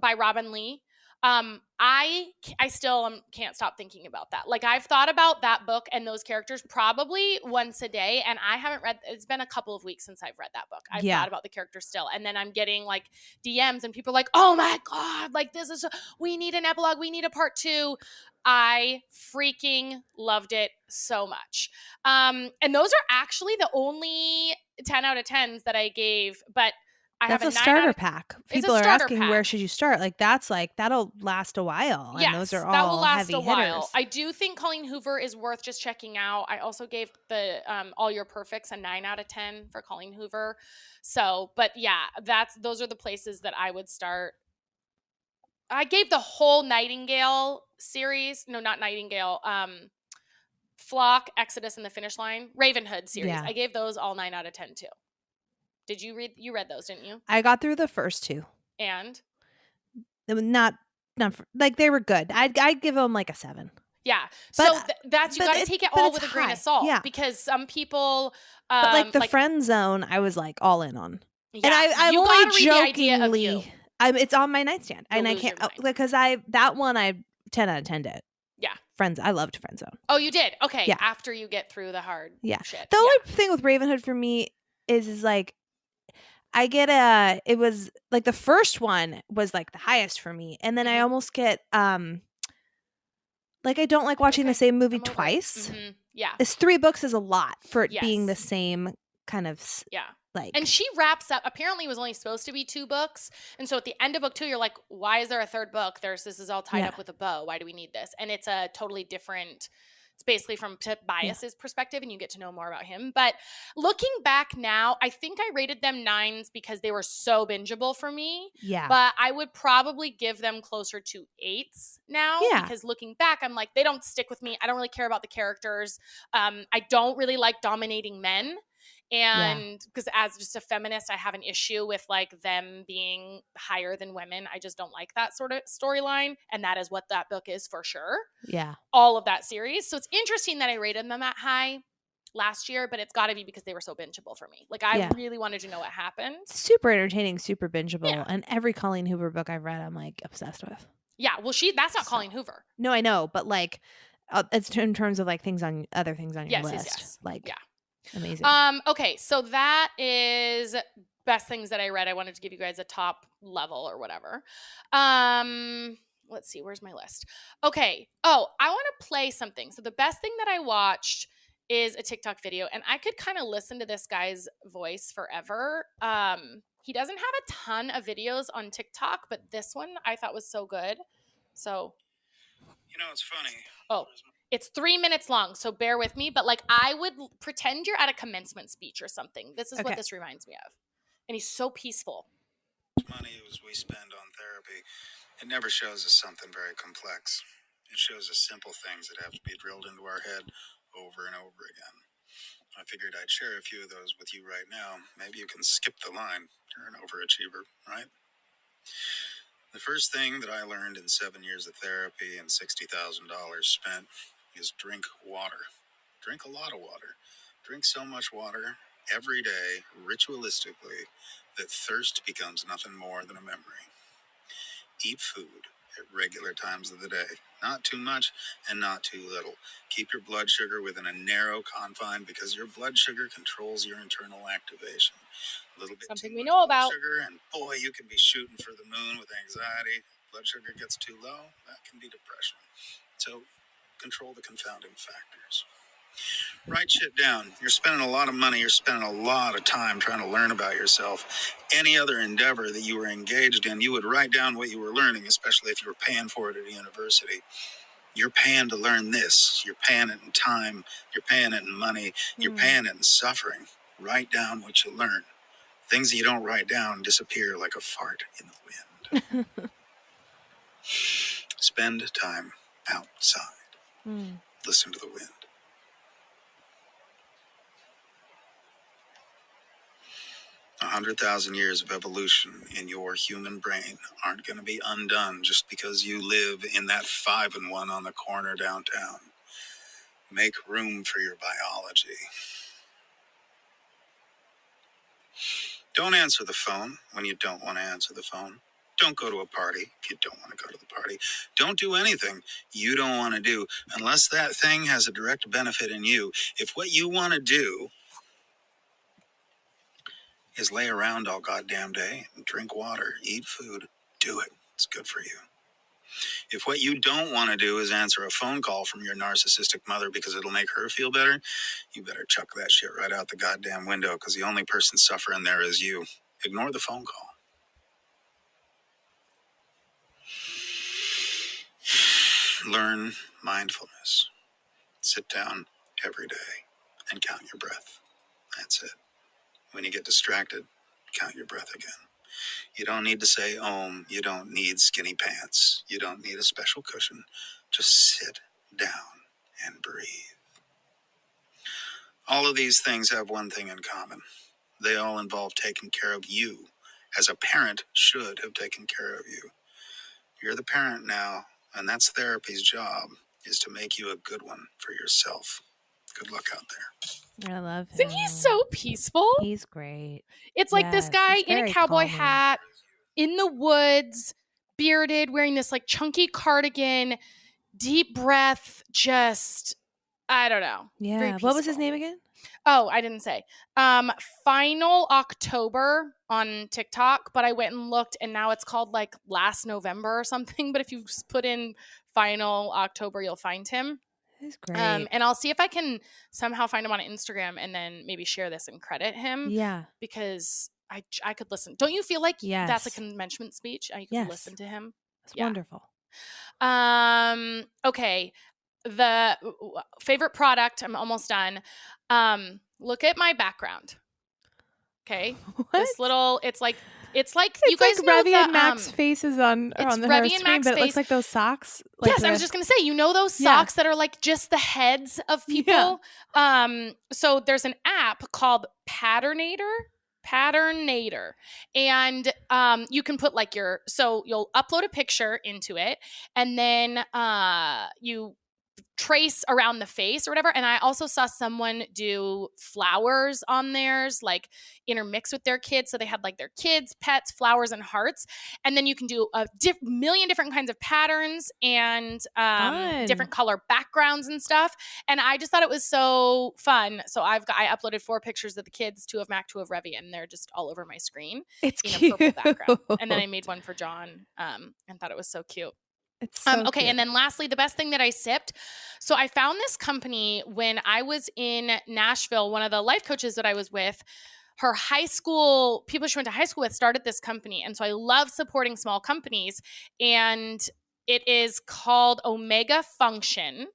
B: by Robin Lee. I still can't stop thinking about that. Like I've thought about that book and those characters probably once a day, and I haven't read. It's been a couple of weeks since I've read that book. I've thought about the characters still, and then I'm getting like DMs and people are like, "Oh my God, like we need an epilogue. We need a part 2." I freaking loved it so much. And those are actually the only 10 out of 10s that I gave, but
A: that's a starter pack. People are asking where should you start? Like that'll last a while. And those are all that will last a while.
B: I do think Colleen Hoover is worth just checking out. I also gave the All Your Perfects a 9 out of 10 for Colleen Hoover. So, but yeah, those are the places that I would start. I gave the whole Nightingale series. No, not Nightingale. Flock, Exodus, and the Finish Line, Ravenhood series. I gave those all 9 out of 10 too. Did you read? You read those, didn't you?
A: I got through the first 2,
B: and
A: they were not like they were good. I'd give them like a 7.
B: Yeah, but, so that's you got to take it all with a grain of salt. Yeah, because some people,
A: but like the Friend Zone, I was like all in on. Yeah, and I only jokingly, it's on my nightstand, and I can't because that one I 10 out of 10 did.
B: Yeah.
A: I loved Friend Zone.
B: Oh, you did? Okay. Yeah. After you get through the hard shit.
A: The only thing with Ravenhood for me is like it was like the first one was like the highest for me. And then I almost get like I don't like watching the same movie twice.
B: Mm-hmm. Yeah.
A: It's 3 books is a lot for it being the same kind of like.
B: And she wraps up, apparently it was only supposed to be 2 books. And so at the end of book 2, you're like, why is there a 3rd book? This is all tied up with a bow. Why do we need this? And it's a totally different It's basically from Tobias's perspective, and you get to know more about him. But looking back now, I think I rated them 9s because they were so bingeable for me.
A: Yeah.
B: But I would probably give them closer to 8s now because looking back, I'm like, they don't stick with me. I don't really care about the characters. I don't really like dominating men. And because as just a feminist, I have an issue with like them being higher than women. I just don't like that sort of storyline. And that is what that book is for sure.
A: Yeah.
B: All of that series. So it's interesting that I rated them that high last year, but it's got to be because they were so bingeable for me. Like I really wanted to know what happened.
A: Super entertaining, super bingeable. And every Colleen Hoover book I've read, I'm like obsessed with.
B: Yeah. Well, that's not Colleen Hoover.
A: No, I know. But like, it's in terms of like other things on your list.
B: Yes.
A: Like, amazing.
B: Okay. So that is best things that I read. I wanted to give you guys a top level or whatever. Let's see. Where's my list? Okay. Oh, I want to play something. So the best thing that I watched is a TikTok video, and I could kind of listen to this guy's voice forever. He doesn't have a ton of videos on TikTok, but this one I thought was so good. So,
C: it's funny.
B: Oh, it's 3 minutes long, so bear with me. But like, I would pretend you're at a commencement speech or something. This is what this reminds me of. And he's so peaceful.
C: Money as we spend on therapy, it never shows us something very complex. It shows us simple things that have to be drilled into our head over and over again. I figured I'd share a few of those with you right now. Maybe you can skip the line. You're an overachiever, right? The first thing that I learned in 7 years of therapy and $60,000 spent is drink water. Drink a lot of water. Drink so much water every day, ritualistically, that thirst becomes nothing more than a memory. Eat food at regular times of the day. Not too much and not too little. Keep your blood sugar within a narrow confine because your blood sugar controls your internal activation. A little bit
B: something
C: too
B: we
C: much
B: know
C: blood
B: about.
C: sugar, and boy, you can be shooting for the moon with anxiety. Blood sugar gets too low, that can be depression. So control the confounding factors. Write shit down. You're spending a lot of money. You're spending a lot of time trying to learn about yourself. Any other endeavor that you were engaged in, you would write down what you were learning, especially if you were paying for it at a university. You're paying to learn this. You're paying it in time. You're paying it in money. You're paying it in suffering. Write down what you learn. Things that you don't write down disappear like a fart in the wind. Spend time outside. Listen to the wind. 100,000 years of evolution in your human brain aren't going to be undone just because you live in that 5-and-1 on the corner downtown. Make room for your biology. Don't answer the phone when you don't want to answer the phone. Don't go to a party if you don't want to go to the party. Don't do anything you don't want to do unless that thing has a direct benefit in you. If what you want to do is lay around all goddamn day and drink water, eat food, do it. It's good for you. If what you don't want to do is answer a phone call from your narcissistic mother because it'll make her feel better, you better chuck that shit right out the goddamn window because the only person suffering there is you. Ignore the phone call. Learn mindfulness. Sit down every day and count your breath. That's it. When you get distracted, count your breath again. You don't need to say Om. You don't need skinny pants. You don't need a special cushion. Just sit down and breathe. All of these things have one thing in common. They all involve taking care of you, as a parent should have taken care of you. You're the parent now, and that's therapy's job, is to make you a good one for yourself. Good luck out there.
A: I love him.
B: Isn't he so peaceful?
A: He's great.
B: It's like this guy in a cowboy hat, in the woods, bearded, wearing this like chunky cardigan, deep breath, just, I don't know.
A: Yeah. What was his name again?
B: Oh, I didn't say. Final October on TikTok, but I went and looked and now it's called like Last November or something. But if you put in Final October, you'll find him.
A: He's great.
B: And I'll see if I can somehow find him on Instagram and then maybe share this and credit him.
A: Yeah.
B: Because I could listen. Don't you feel like that's a commencement speech? I could listen to him.
A: It's wonderful.
B: Okay. the favorite product, I'm almost done. Look at my background. Okay.
A: What?
B: This little, it's like
A: It's
B: you guys
A: like
B: know
A: Revy and Mac's faces on the
B: Revy and
A: screen,
B: Mac's
A: but it looks
B: face.
A: like those socks. Like
B: yes, I was just gonna say, you know those socks that are like just the heads of people.
A: Yeah.
B: So there's an app called Patternator, and you can put like so you'll upload a picture into it, and then you trace around the face or whatever. And I also saw someone do flowers on theirs, like intermix with their kids. So they had like their kids, pets, flowers, and hearts. And then you can do a million different kinds of patterns and different color backgrounds and stuff. And I just thought it was so fun. So I uploaded 4 pictures of the kids, 2 of Mac, 2 of Revy, and they're just all over my screen.
A: It's
B: in
A: cute.
B: a purple background. And then I made one for John and thought it was so cute.
A: It's so
B: okay,
A: cute.
B: and then lastly, the best thing that I sipped. So I found this company when I was in Nashville. One of the life coaches that I was with, her high school, people she went to high school with, started this company. And so I love supporting small companies. And it is called Omega Function.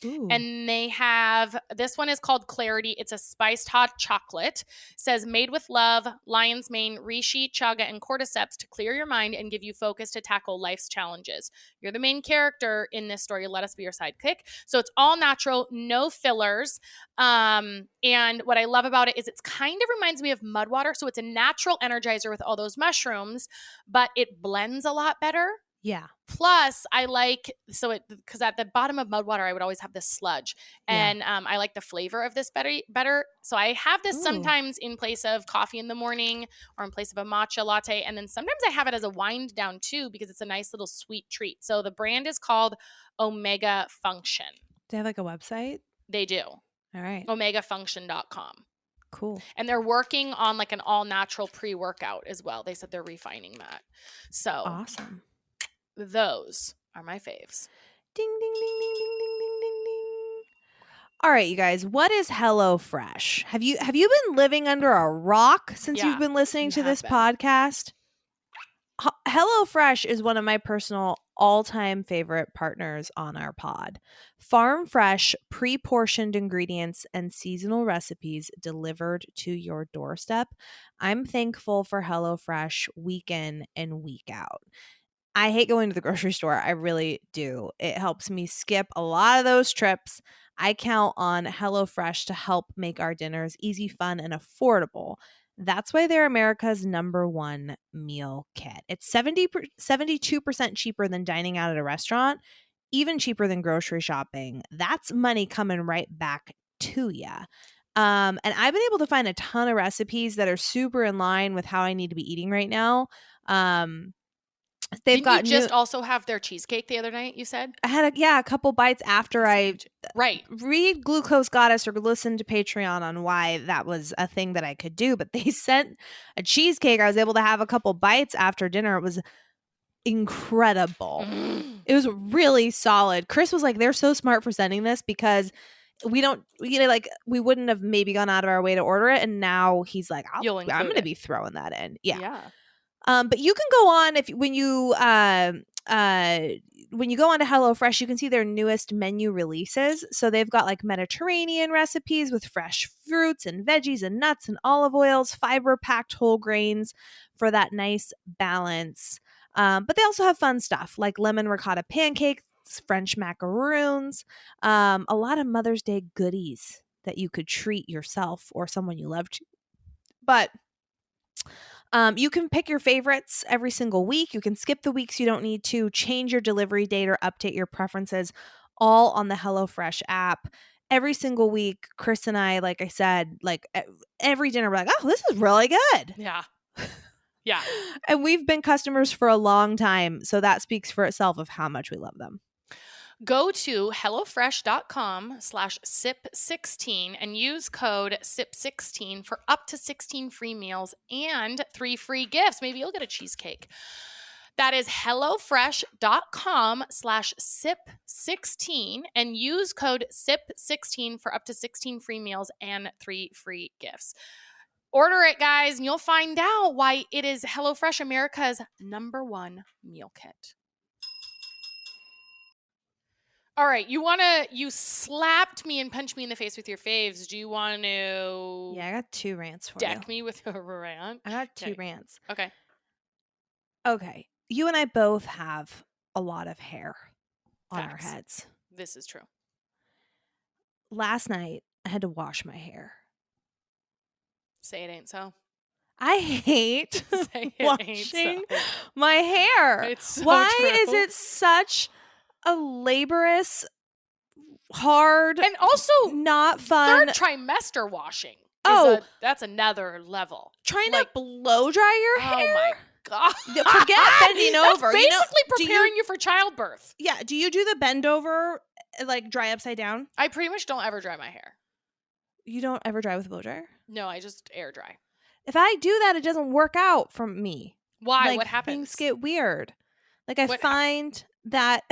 A: Ooh.
B: And they have, this one is called Clarity. It's a spiced hot chocolate. It says made with love, lion's mane, reishi, chaga, and cordyceps to clear your mind and give you focus to tackle life's challenges. You're the main character in this story. Let us be your sidekick. So it's all natural, no fillers. And what I love about it is it's kind of reminds me of mud water. So it's a natural energizer with all those mushrooms, but it blends a lot better.
A: Yeah.
B: Plus, I like, because at the bottom of mud water, I would always have this sludge. And I like the flavor of this better. So I have this sometimes in place of coffee in the morning or in place of a matcha latte. And then sometimes I have it as a wind down too, because it's a nice little sweet treat. So the brand is called Omega Function.
A: Do they have like a website?
B: They do.
A: All right.
B: OmegaFunction.com.
A: Cool.
B: And they're working on like an all natural pre-workout as well. They said they're refining that. So
A: awesome.
B: Those are my faves.
A: Ding, ding, ding, ding, ding, ding, ding, ding, ding. All right, you guys. What is HelloFresh? Have you been living under a rock since you've been listening to this podcast? HelloFresh is one of my personal all-time favorite partners on our pod. Farm fresh, pre-portioned ingredients and seasonal recipes delivered to your doorstep. I'm thankful for HelloFresh week in and week out. I hate going to the grocery store. I really do. It helps me skip a lot of those trips. I count on HelloFresh to help make our dinners easy, fun, and affordable. That's why they're America's #1 meal kit. It's 72% cheaper than dining out at a restaurant, even cheaper than grocery shopping. That's money coming right back to you. And I've been able to find a ton of recipes that are super in line with how I need to be eating right now.
B: Didn't you just also have their cheesecake the other night, you said?
A: I had a couple bites after read Glucose Goddess or listened to Patreon on why that was a thing that I could do. But they sent a cheesecake. I was able to have a couple bites after dinner. It was incredible. It was really solid. Chris was like, they're so smart for sending this because we wouldn't have maybe gone out of our way to order it. And now he's like, I'm going to be throwing that in. Yeah. But you can go on when you go onto HelloFresh, you can see their newest menu releases. So they've got like Mediterranean recipes with fresh fruits and veggies and nuts and olive oils, fiber-packed whole grains for that nice balance. But they also have fun stuff like lemon ricotta pancakes, French macaroons, a lot of Mother's Day goodies that you could treat yourself or someone you love to. But you can pick your favorites every single week. You can skip the weeks you don't need to, change your delivery date or update your preferences, all on the HelloFresh app. Every single week, Chris and I, like I said, like every dinner, we're like, oh, this is really good.
B: Yeah. Yeah.
A: And we've been customers for a long time. So that speaks for itself of how much we love them.
B: Go to HelloFresh.com/SIP16 and use code SIP16 for up to 16 free meals and 3 free gifts. Maybe you'll get a cheesecake. That is HelloFresh.com/SIP16 and use code SIP16 for up to 16 free meals and 3 free gifts. Order it, guys, and you'll find out why it is HelloFresh, America's #1 meal kit. All right, you slapped me and punched me in the face with your faves. Do you want to
A: Yeah, I got 2 rants for
B: deck
A: you.
B: me with a rant?
A: I got 2
B: Okay.
A: rants.
B: Okay.
A: Okay. You and I both have a lot of hair on our
B: Facts.
A: heads.
B: This is true.
A: Last night, I had to wash my hair.
B: Say it ain't so.
A: I hate
B: Say it ain't
A: washing
B: so.
A: my hair.
B: It's so
A: Why is
B: true.
A: it such a laborious, hard,
B: And also,
A: not fun?
B: third trimester washing. That's another level.
A: Trying to blow dry your hair?
B: Oh my god!
A: Forget bending over.
B: That's basically preparing you for childbirth.
A: Yeah. Do you do the bend over, like dry upside down?
B: I pretty much don't ever dry my hair.
A: You don't ever dry with a blow dryer?
B: No, I just air dry.
A: If I do that, it doesn't work out for me.
B: Why?
A: Like,
B: what happens?
A: Things get weird. Like I find that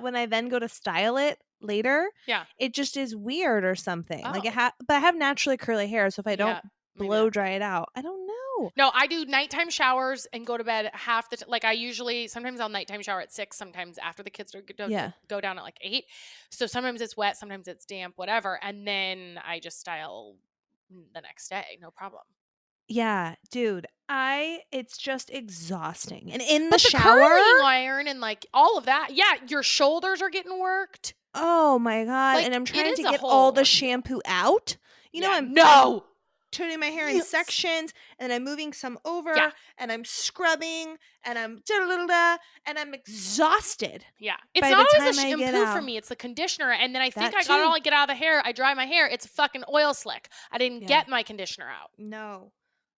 A: when I then go to style it later,
B: yeah,
A: it just is weird or something.
B: Oh.
A: Like but I have naturally curly hair, so if I don't blow dry it out, I don't know.
B: No, I do nighttime showers and go to bed half the like I usually sometimes I'll nighttime shower at 6, sometimes after the kids go down at like 8. So sometimes it's wet, sometimes it's damp, whatever, and then I just style the next day, no problem.
A: Yeah, dude, it's just exhausting. And in the shower,
B: curling iron and like all of that. Yeah, your shoulders are getting worked.
A: Oh my god,
B: like,
A: and I'm trying to get all the shampoo out. You know, I'm turning my hair in sections, and I'm moving some over, and I'm scrubbing, and I'm and I'm exhausted.
B: Yeah, it's not always the shampoo for me; it's the conditioner. And then I think I got it all. I get out of the hair, I dry my hair. It's a fucking oil slick. I didn't get my conditioner out.
A: No,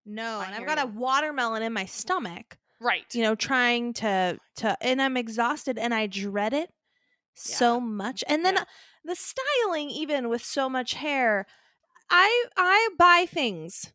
A: and I've got a watermelon in my stomach.
B: Right.
A: You know, trying to, and I'm exhausted, and I dread it so much. And then the styling, even with so much hair. I buy things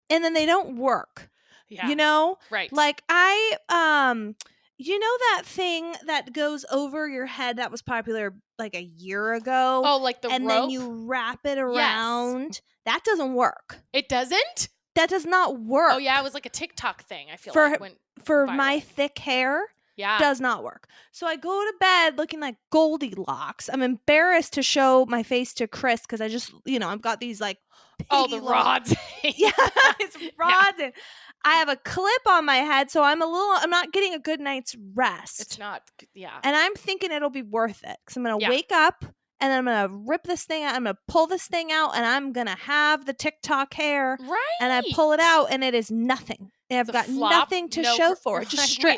A: and then they don't work.
B: Yeah.
A: You know?
B: Right.
A: Like you know that thing that goes over your head that was popular like a year ago?
B: Oh, like the rope?
A: And then you wrap it around. Yes. That doesn't work.
B: It doesn't?
A: That does not work.
B: Oh yeah, it was like a TikTok thing, I feel like.
A: For my thick hair.
B: Yeah.
A: Does not work. So I go to bed looking like Goldilocks. I'm embarrassed to show my face to Chris because I just, I've got these like
B: the rods.
A: Yeah, it's rods. And I have a clip on my head, so I'm not getting a good night's rest.
B: It's not, yeah.
A: And I'm thinking it'll be worth it because I'm going to wake up and then I'm going to rip this thing out. I'm going to pull this thing out and I'm going to have the TikTok hair.
B: Right.
A: And I pull it out and it is nothing. And I've got nothing to show for it. Just straight.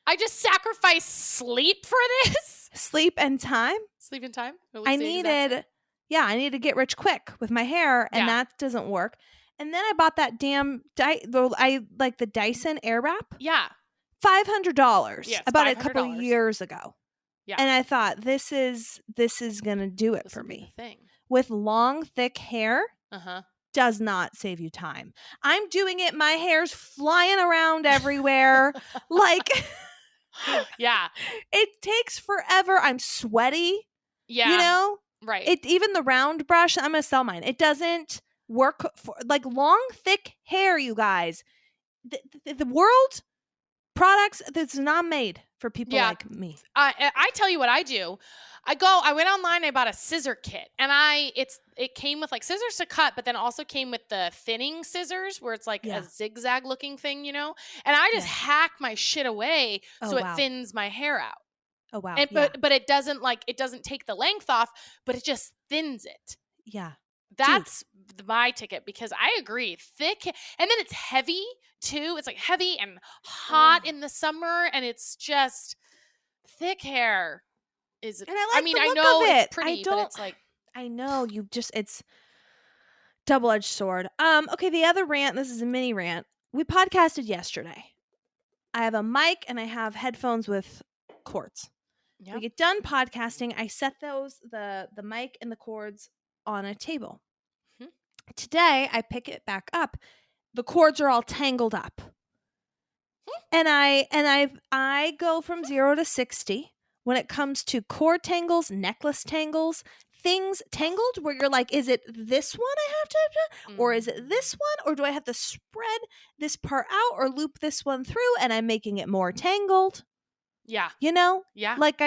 B: I just sacrificed sleep for this.
A: Sleep and time.
B: Sleep and time.
A: I needed to get rich quick with my hair, and that doesn't work. And then I bought that damn the Dyson Airwrap.
B: Yeah,
A: $500.
B: Yeah,
A: I bought it a couple of years ago.
B: Yeah,
A: and I thought this is gonna do it for me.
B: Thing.
A: With long, thick hair. Does not save you time. I'm doing it. My hair's flying around everywhere. Like.
B: Yeah.
A: It takes forever. I'm sweaty.
B: Yeah. Right.
A: Even the round brush, I'm going to sell mine. It doesn't work for like long, thick hair, you guys. The world products that's not made for people like me.
B: I tell you what I do. I went online, I bought a scissor kit, and it came with like scissors to cut, but then also came with the thinning scissors where it's like a zigzag looking thing, and I just hack my shit away so it thins my hair out.
A: Oh wow.
B: And, but it doesn't take the length off, but it just thins it.
A: Yeah.
B: That's my ticket because I agree. Thick, and then it's heavy too. It's like heavy and hot in the summer, and it's just thick hair. And I know it's pretty, but it's like
A: I know it's double-edged sword. Okay, the other rant. This is a mini rant. We podcasted yesterday. I have a mic and I have headphones with cords. Yep. We get done podcasting. I set the mic and the cords on a table. Mm-hmm. Today, I pick it back up. The cords are all tangled up. And I go from 0 to 60 when it comes to cord tangles, necklace tangles, things tangled where you're like, is it this one I have to or is it this one? Or do I have to spread this part out or loop this one through and I'm making it more tangled?
B: Yeah.
A: Yeah.
B: Like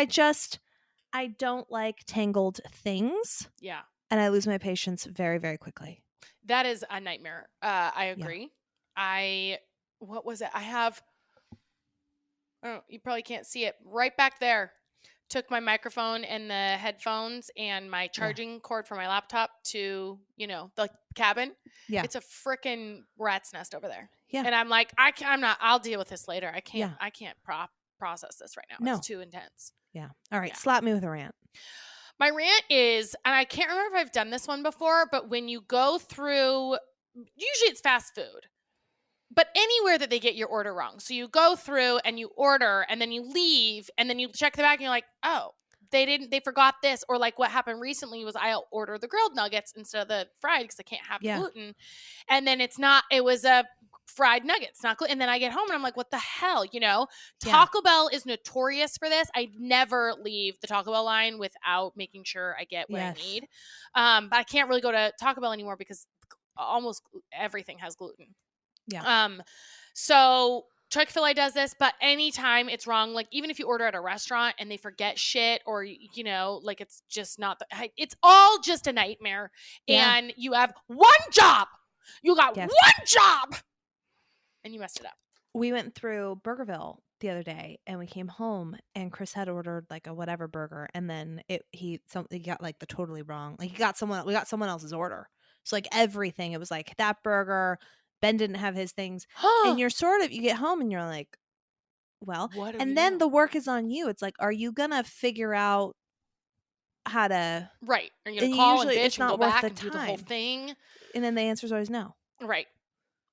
A: I don't like tangled things.
B: Yeah.
A: And I lose my patience very, very quickly.
B: That is a nightmare. I agree. What was it? I have, oh, you probably can't see it right back there. Took my microphone and the headphones and my charging cord for my laptop to, the cabin.
A: Yeah.
B: It's a freaking rat's nest over there.
A: Yeah.
B: And I'm like, I'll deal with this later. I can't process this right now.
A: No.
B: It's too intense.
A: Yeah. All right. Slap me with a rant.
B: My rant is, and I can't remember if I've done this one before, but when you go through, usually it's fast food, but anywhere that they get your order wrong. So you go through and you order and then you leave and then you check the bag and you're like, oh, they forgot this. Or like what happened recently was I ordered the grilled nuggets instead of the fried because I can't have the gluten. And then it was a fried nuggets, not gluten. And then I get home and I'm like, what the hell? Taco Bell is notorious for this. I never leave the Taco Bell line without making sure I get what I need. But I can't really go to Taco Bell anymore because almost everything has gluten.
A: Yeah.
B: So Chick-fil-A does this, but anytime it's wrong, like even if you order at a restaurant and they forget shit or, like it's just not, it's all just a nightmare. Yeah. And you have one job. You got one job. And you messed it up.
A: We went through Burgerville the other day and we came home and Chris had ordered like a whatever burger. And then he got like the totally wrong. Like we got someone else's order. So like everything, it was like that burger, Ben didn't have his things. And you get home and you're like, well, and then the work is on you. It's like, are you going to figure out how to.
B: Right. Are you going to call and bitch
A: it's not
B: and go
A: worth
B: back
A: the
B: and do the whole thing?
A: And then the answer is always no.
B: Right.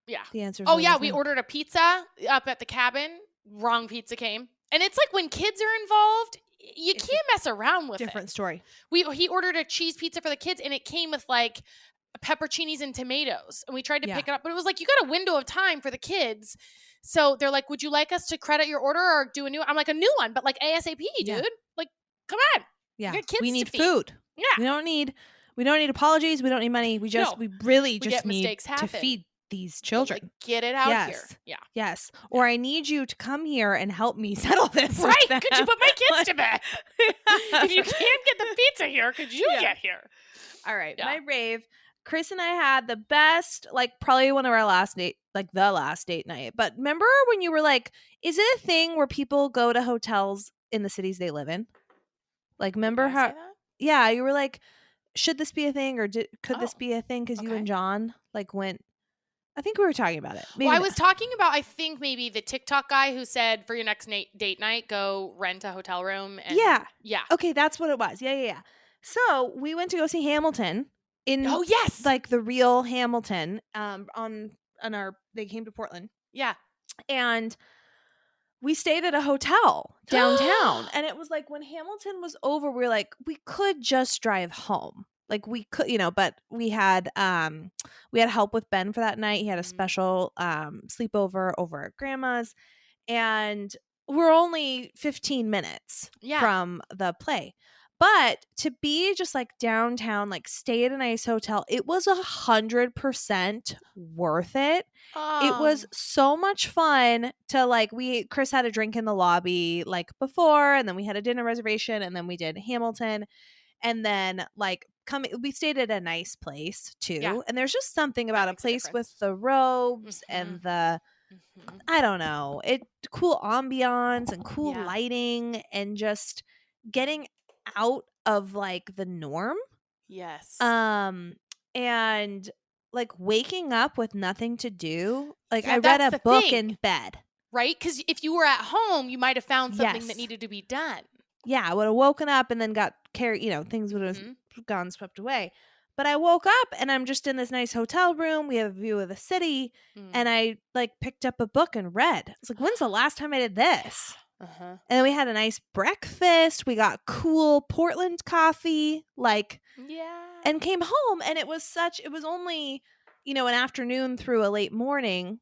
B: Yeah.
A: The answer is
B: always no. We
A: no.
B: ordered a pizza up at the cabin. Wrong pizza came. And it's like when kids are involved, you can't mess around with it.
A: Different story.
B: He ordered a cheese pizza for the kids and it came with like pepperoncinis and tomatoes. And we tried to pick it up, but it was like, you got a window of time for the kids. So they're like, would you like us to credit your order or do a new? I'm like, a new one, but like ASAP, dude. Like, come on.
A: Yeah.
B: Kids
A: we need food.
B: Yeah.
A: We don't need apologies. We don't need money. We really just need to feed these children.
B: Like, get it out here. Yeah.
A: Yes. Or I need you to come here and help me settle this.
B: Right. Could you put my kids to bed? If you can't get the pizza here, could you get here?
A: All right. Yeah. My rave. Chris and I had the best, like probably one of our last date, like the last date night. But remember when you were like, is it a thing where people go to hotels in the cities they live in? Like, remember how? That? Yeah, you were like, should this be a thing or could this be a thing? Because you and John like went. I think we were talking about it.
B: Maybe I was talking about, I think maybe the TikTok guy who said for your next date night, go rent a hotel room. And yeah.
A: Okay, that's what it was. Yeah. So we went to go see Hamilton in like the real Hamilton. They came to Portland.
B: Yeah,
A: and we stayed at a hotel downtown, and it was like when Hamilton was over, we were like, we could just drive home. Like we could, but we had help with Ben for that night. He had a special sleepover over at grandma's, and we're only 15 minutes from the play. But to be just like downtown, like stay at a nice hotel, it was 100% worth it. It was so much fun to like, Chris had a drink in the lobby like before, and then we had a dinner reservation, and then we did Hamilton. And then like we stayed at a nice place too. Yeah. And there's just something about a place with the robes and the, I don't know, cool ambiance and cool lighting and just getting out of like the norm.
B: Yes.
A: And like waking up with nothing to do. Like I read a book in bed.
B: Right? Because if you were at home, you might have found something that needed to be done.
A: Yeah, I would have woken up and then got carried, things would have gone swept away. But I woke up and I'm just in this nice hotel room. We have a view of the city. And I like picked up a book and read. It's like, when's the last time I did this? And then we had a nice breakfast. We got cool Portland coffee, and came home. And it was only, an afternoon through a late morning,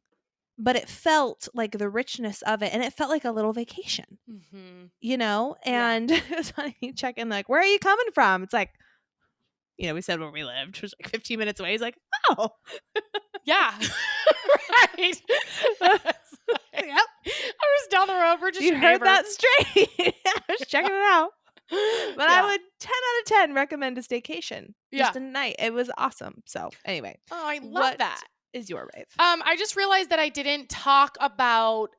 A: but it felt like the richness of it. And it felt like a little vacation, and it was funny. You check in like, where are you coming from? It's like, we said where we lived, which was like 15 minutes away. He's like, oh,
B: yeah, right.
A: Yep.
B: I was down the road. We're just
A: you heard that straight. I was checking it out. But I would 10 out of 10 recommend a staycation.
B: Yeah.
A: Just a night. It was awesome. So anyway,
B: Oh, I love
A: what
B: that.
A: is your rave?
B: I just realized that I didn't talk about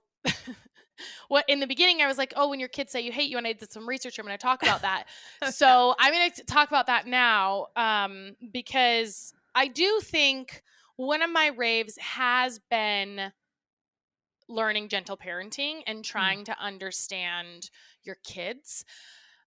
B: what in the beginning I was like, oh, when your kids say you hate you, and I did some research, I'm going to talk about that. So I'm going to talk about that now, because I do think one of my raves has been learning gentle parenting and trying to understand your kids.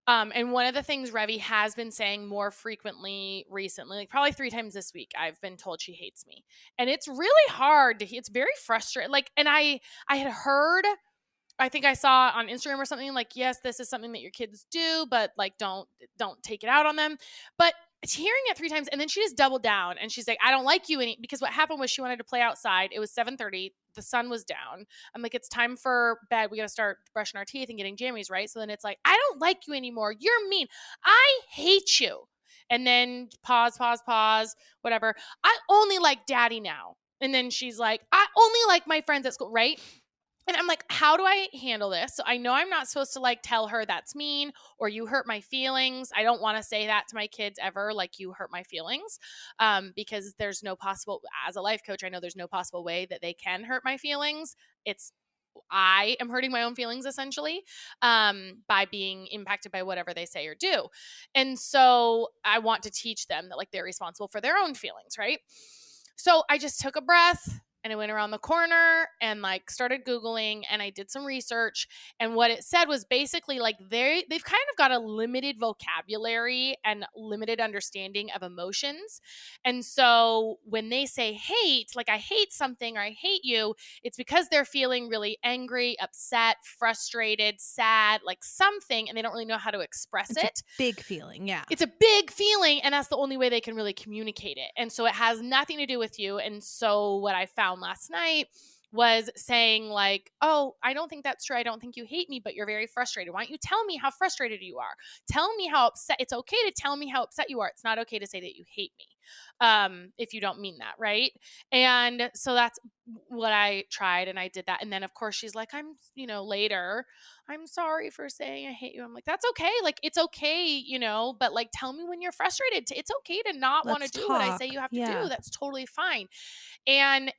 B: And one of the things Revy has been saying more frequently recently, like probably 3 times this week, I've been told she hates me. And it's really hard to, it's very frustrating. Like, and I had heard, I think I saw on Instagram or something like, yes, this is something that your kids do, but like don't take it out on them. But hearing it 3 times, and then she just doubled down and she's like, I don't like you any, because what happened was she wanted to play outside. It was 7:30, the sun was down. I'm like, it's time for bed. We got to start brushing our teeth and getting jammies, right? So then it's like, I don't like you anymore. You're mean. I hate you. And then pause, whatever. I only like daddy now. And then she's like, I only like my friends at school, right? And I'm like, how do I handle this? So I know I'm not supposed to like tell her that's mean or you hurt my feelings. I don't want to say that to my kids ever, like you hurt my feelings, because there's no possible, as a life coach, I know there's no possible way that they can hurt my feelings. It's, I am hurting my own feelings essentially, by being impacted by whatever they say or do. And so I want to teach them that like they're responsible for their own feelings, right? So I just took a breath and I went around the corner and like started Googling and I did some research. And what it said was basically like they've kind of got a limited vocabulary and limited understanding of emotions. And so when they say hate, like I hate something or I hate you, it's because they're feeling really angry, upset, frustrated, sad, like something, and they don't really know how to express
A: It's
B: it.
A: a big feeling. Yeah.
B: It's a big feeling, and that's the only way they can really communicate it. And so it has nothing to do with you. And so what I found last night was saying like, oh, I don't think that's true. I don't think you hate me, but you're very frustrated. Why don't you tell me how frustrated you are? Tell me how upset. It's okay to tell me how upset you are. It's not okay to say that you hate me, if you don't mean that, right? And so that's what I tried, and I did that. And then of course she's like, I'm, later, I'm sorry for saying I hate you. I'm like, that's okay. Like, it's okay, but like, tell me when you're frustrated. It's okay to not want to
A: Let's
B: do what I say
A: talk.
B: you have to
A: Yeah.
B: do. That's totally fine. And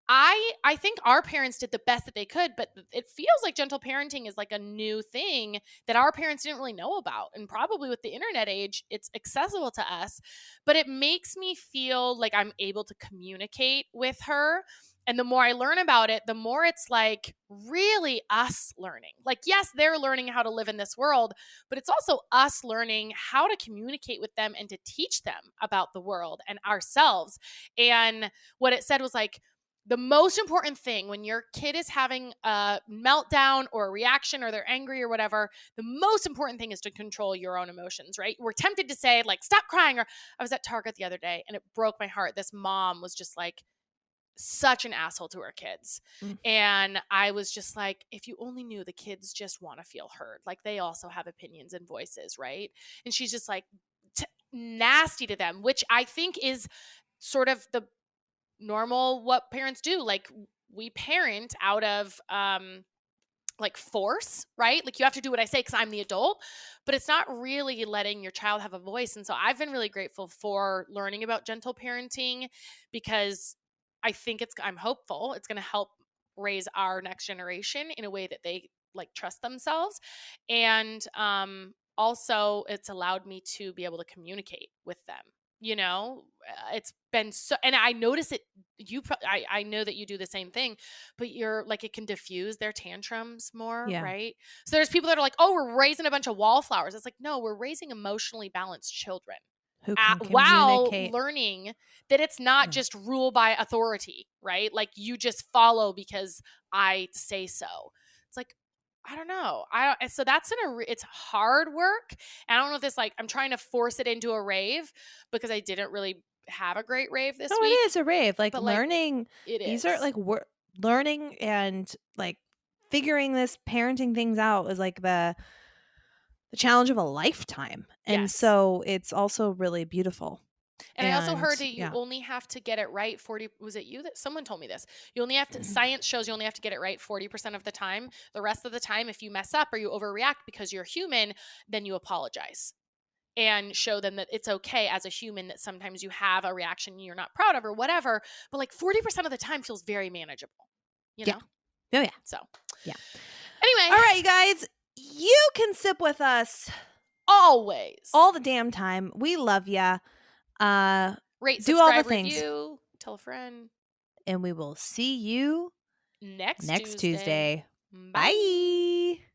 B: I think our parents did the best that they could, but it feels like gentle parenting is like a new thing that our parents didn't really know about. And probably with the internet age, it's accessible to us, but it makes me feel like I'm able to communicate with her. And the more I learn about it, the more it's like really us learning. Like, yes, they're learning how to live in this world, but it's also us learning how to communicate with them and to teach them about the world and ourselves. And what it said was like, the most important thing when your kid is having a meltdown or a reaction or they're angry or whatever, the most important thing is to control your own emotions, right? We're tempted to say like, stop crying. Or I was at Target the other day and it broke my heart. This mom was just like such an asshole to her kids. And I was just like, if you only knew the kids just want to feel heard. Like they also have opinions and voices, right? And she's just like nasty to them, which I think is sort of the normal what parents do. Like we parent out of like force, right? Like you have to do what I say because I'm the adult, but it's not really letting your child have a voice. And so I've been really grateful for learning about gentle parenting because I think I'm hopeful it's going to help raise our next generation in a way that they like trust themselves. And also it's allowed me to be able to communicate with them. It's been so, and I notice it. I know that you do the same thing, but you're like, it can diffuse their tantrums more,
A: Yeah.
B: right? So there's people that are like, oh, we're raising a bunch of wallflowers. It's like, no, we're raising emotionally balanced children.
A: Who can
B: While
A: communicate.
B: learning that it's not just rule by authority, right? Like you just follow because I say so. It's like, I don't know. So that's it's hard work. And I don't know if this, like, I'm trying to force it into a rave because I didn't really have a great rave this
A: No,
B: week.
A: it is a rave. Like
B: But
A: learning,
B: it
A: these
B: is.
A: are like learning and like figuring this parenting things out is like the challenge of a lifetime. And
B: Yes.
A: so it's also really beautiful.
B: And I also heard that you
A: yeah.
B: only have to get it right 40. Was it you that someone told me this? You only have to, science shows you only have to get it right 40% of the time. The rest of the time, if you mess up or you overreact because you're human, then you apologize and show them that it's okay as a human that sometimes you have a reaction you're not proud of or whatever. But like 40% of the time feels very manageable, you know?
A: Oh, yeah.
B: So,
A: yeah.
B: Anyway.
A: All right, you guys, you can sip with us
B: always.
A: all the damn time. We love ya.
B: Rate,
A: do all the
B: subscribe,
A: things.
B: review, tell a friend.
A: And we will see you
B: Next
A: Tuesday.
B: Bye.
A: Bye.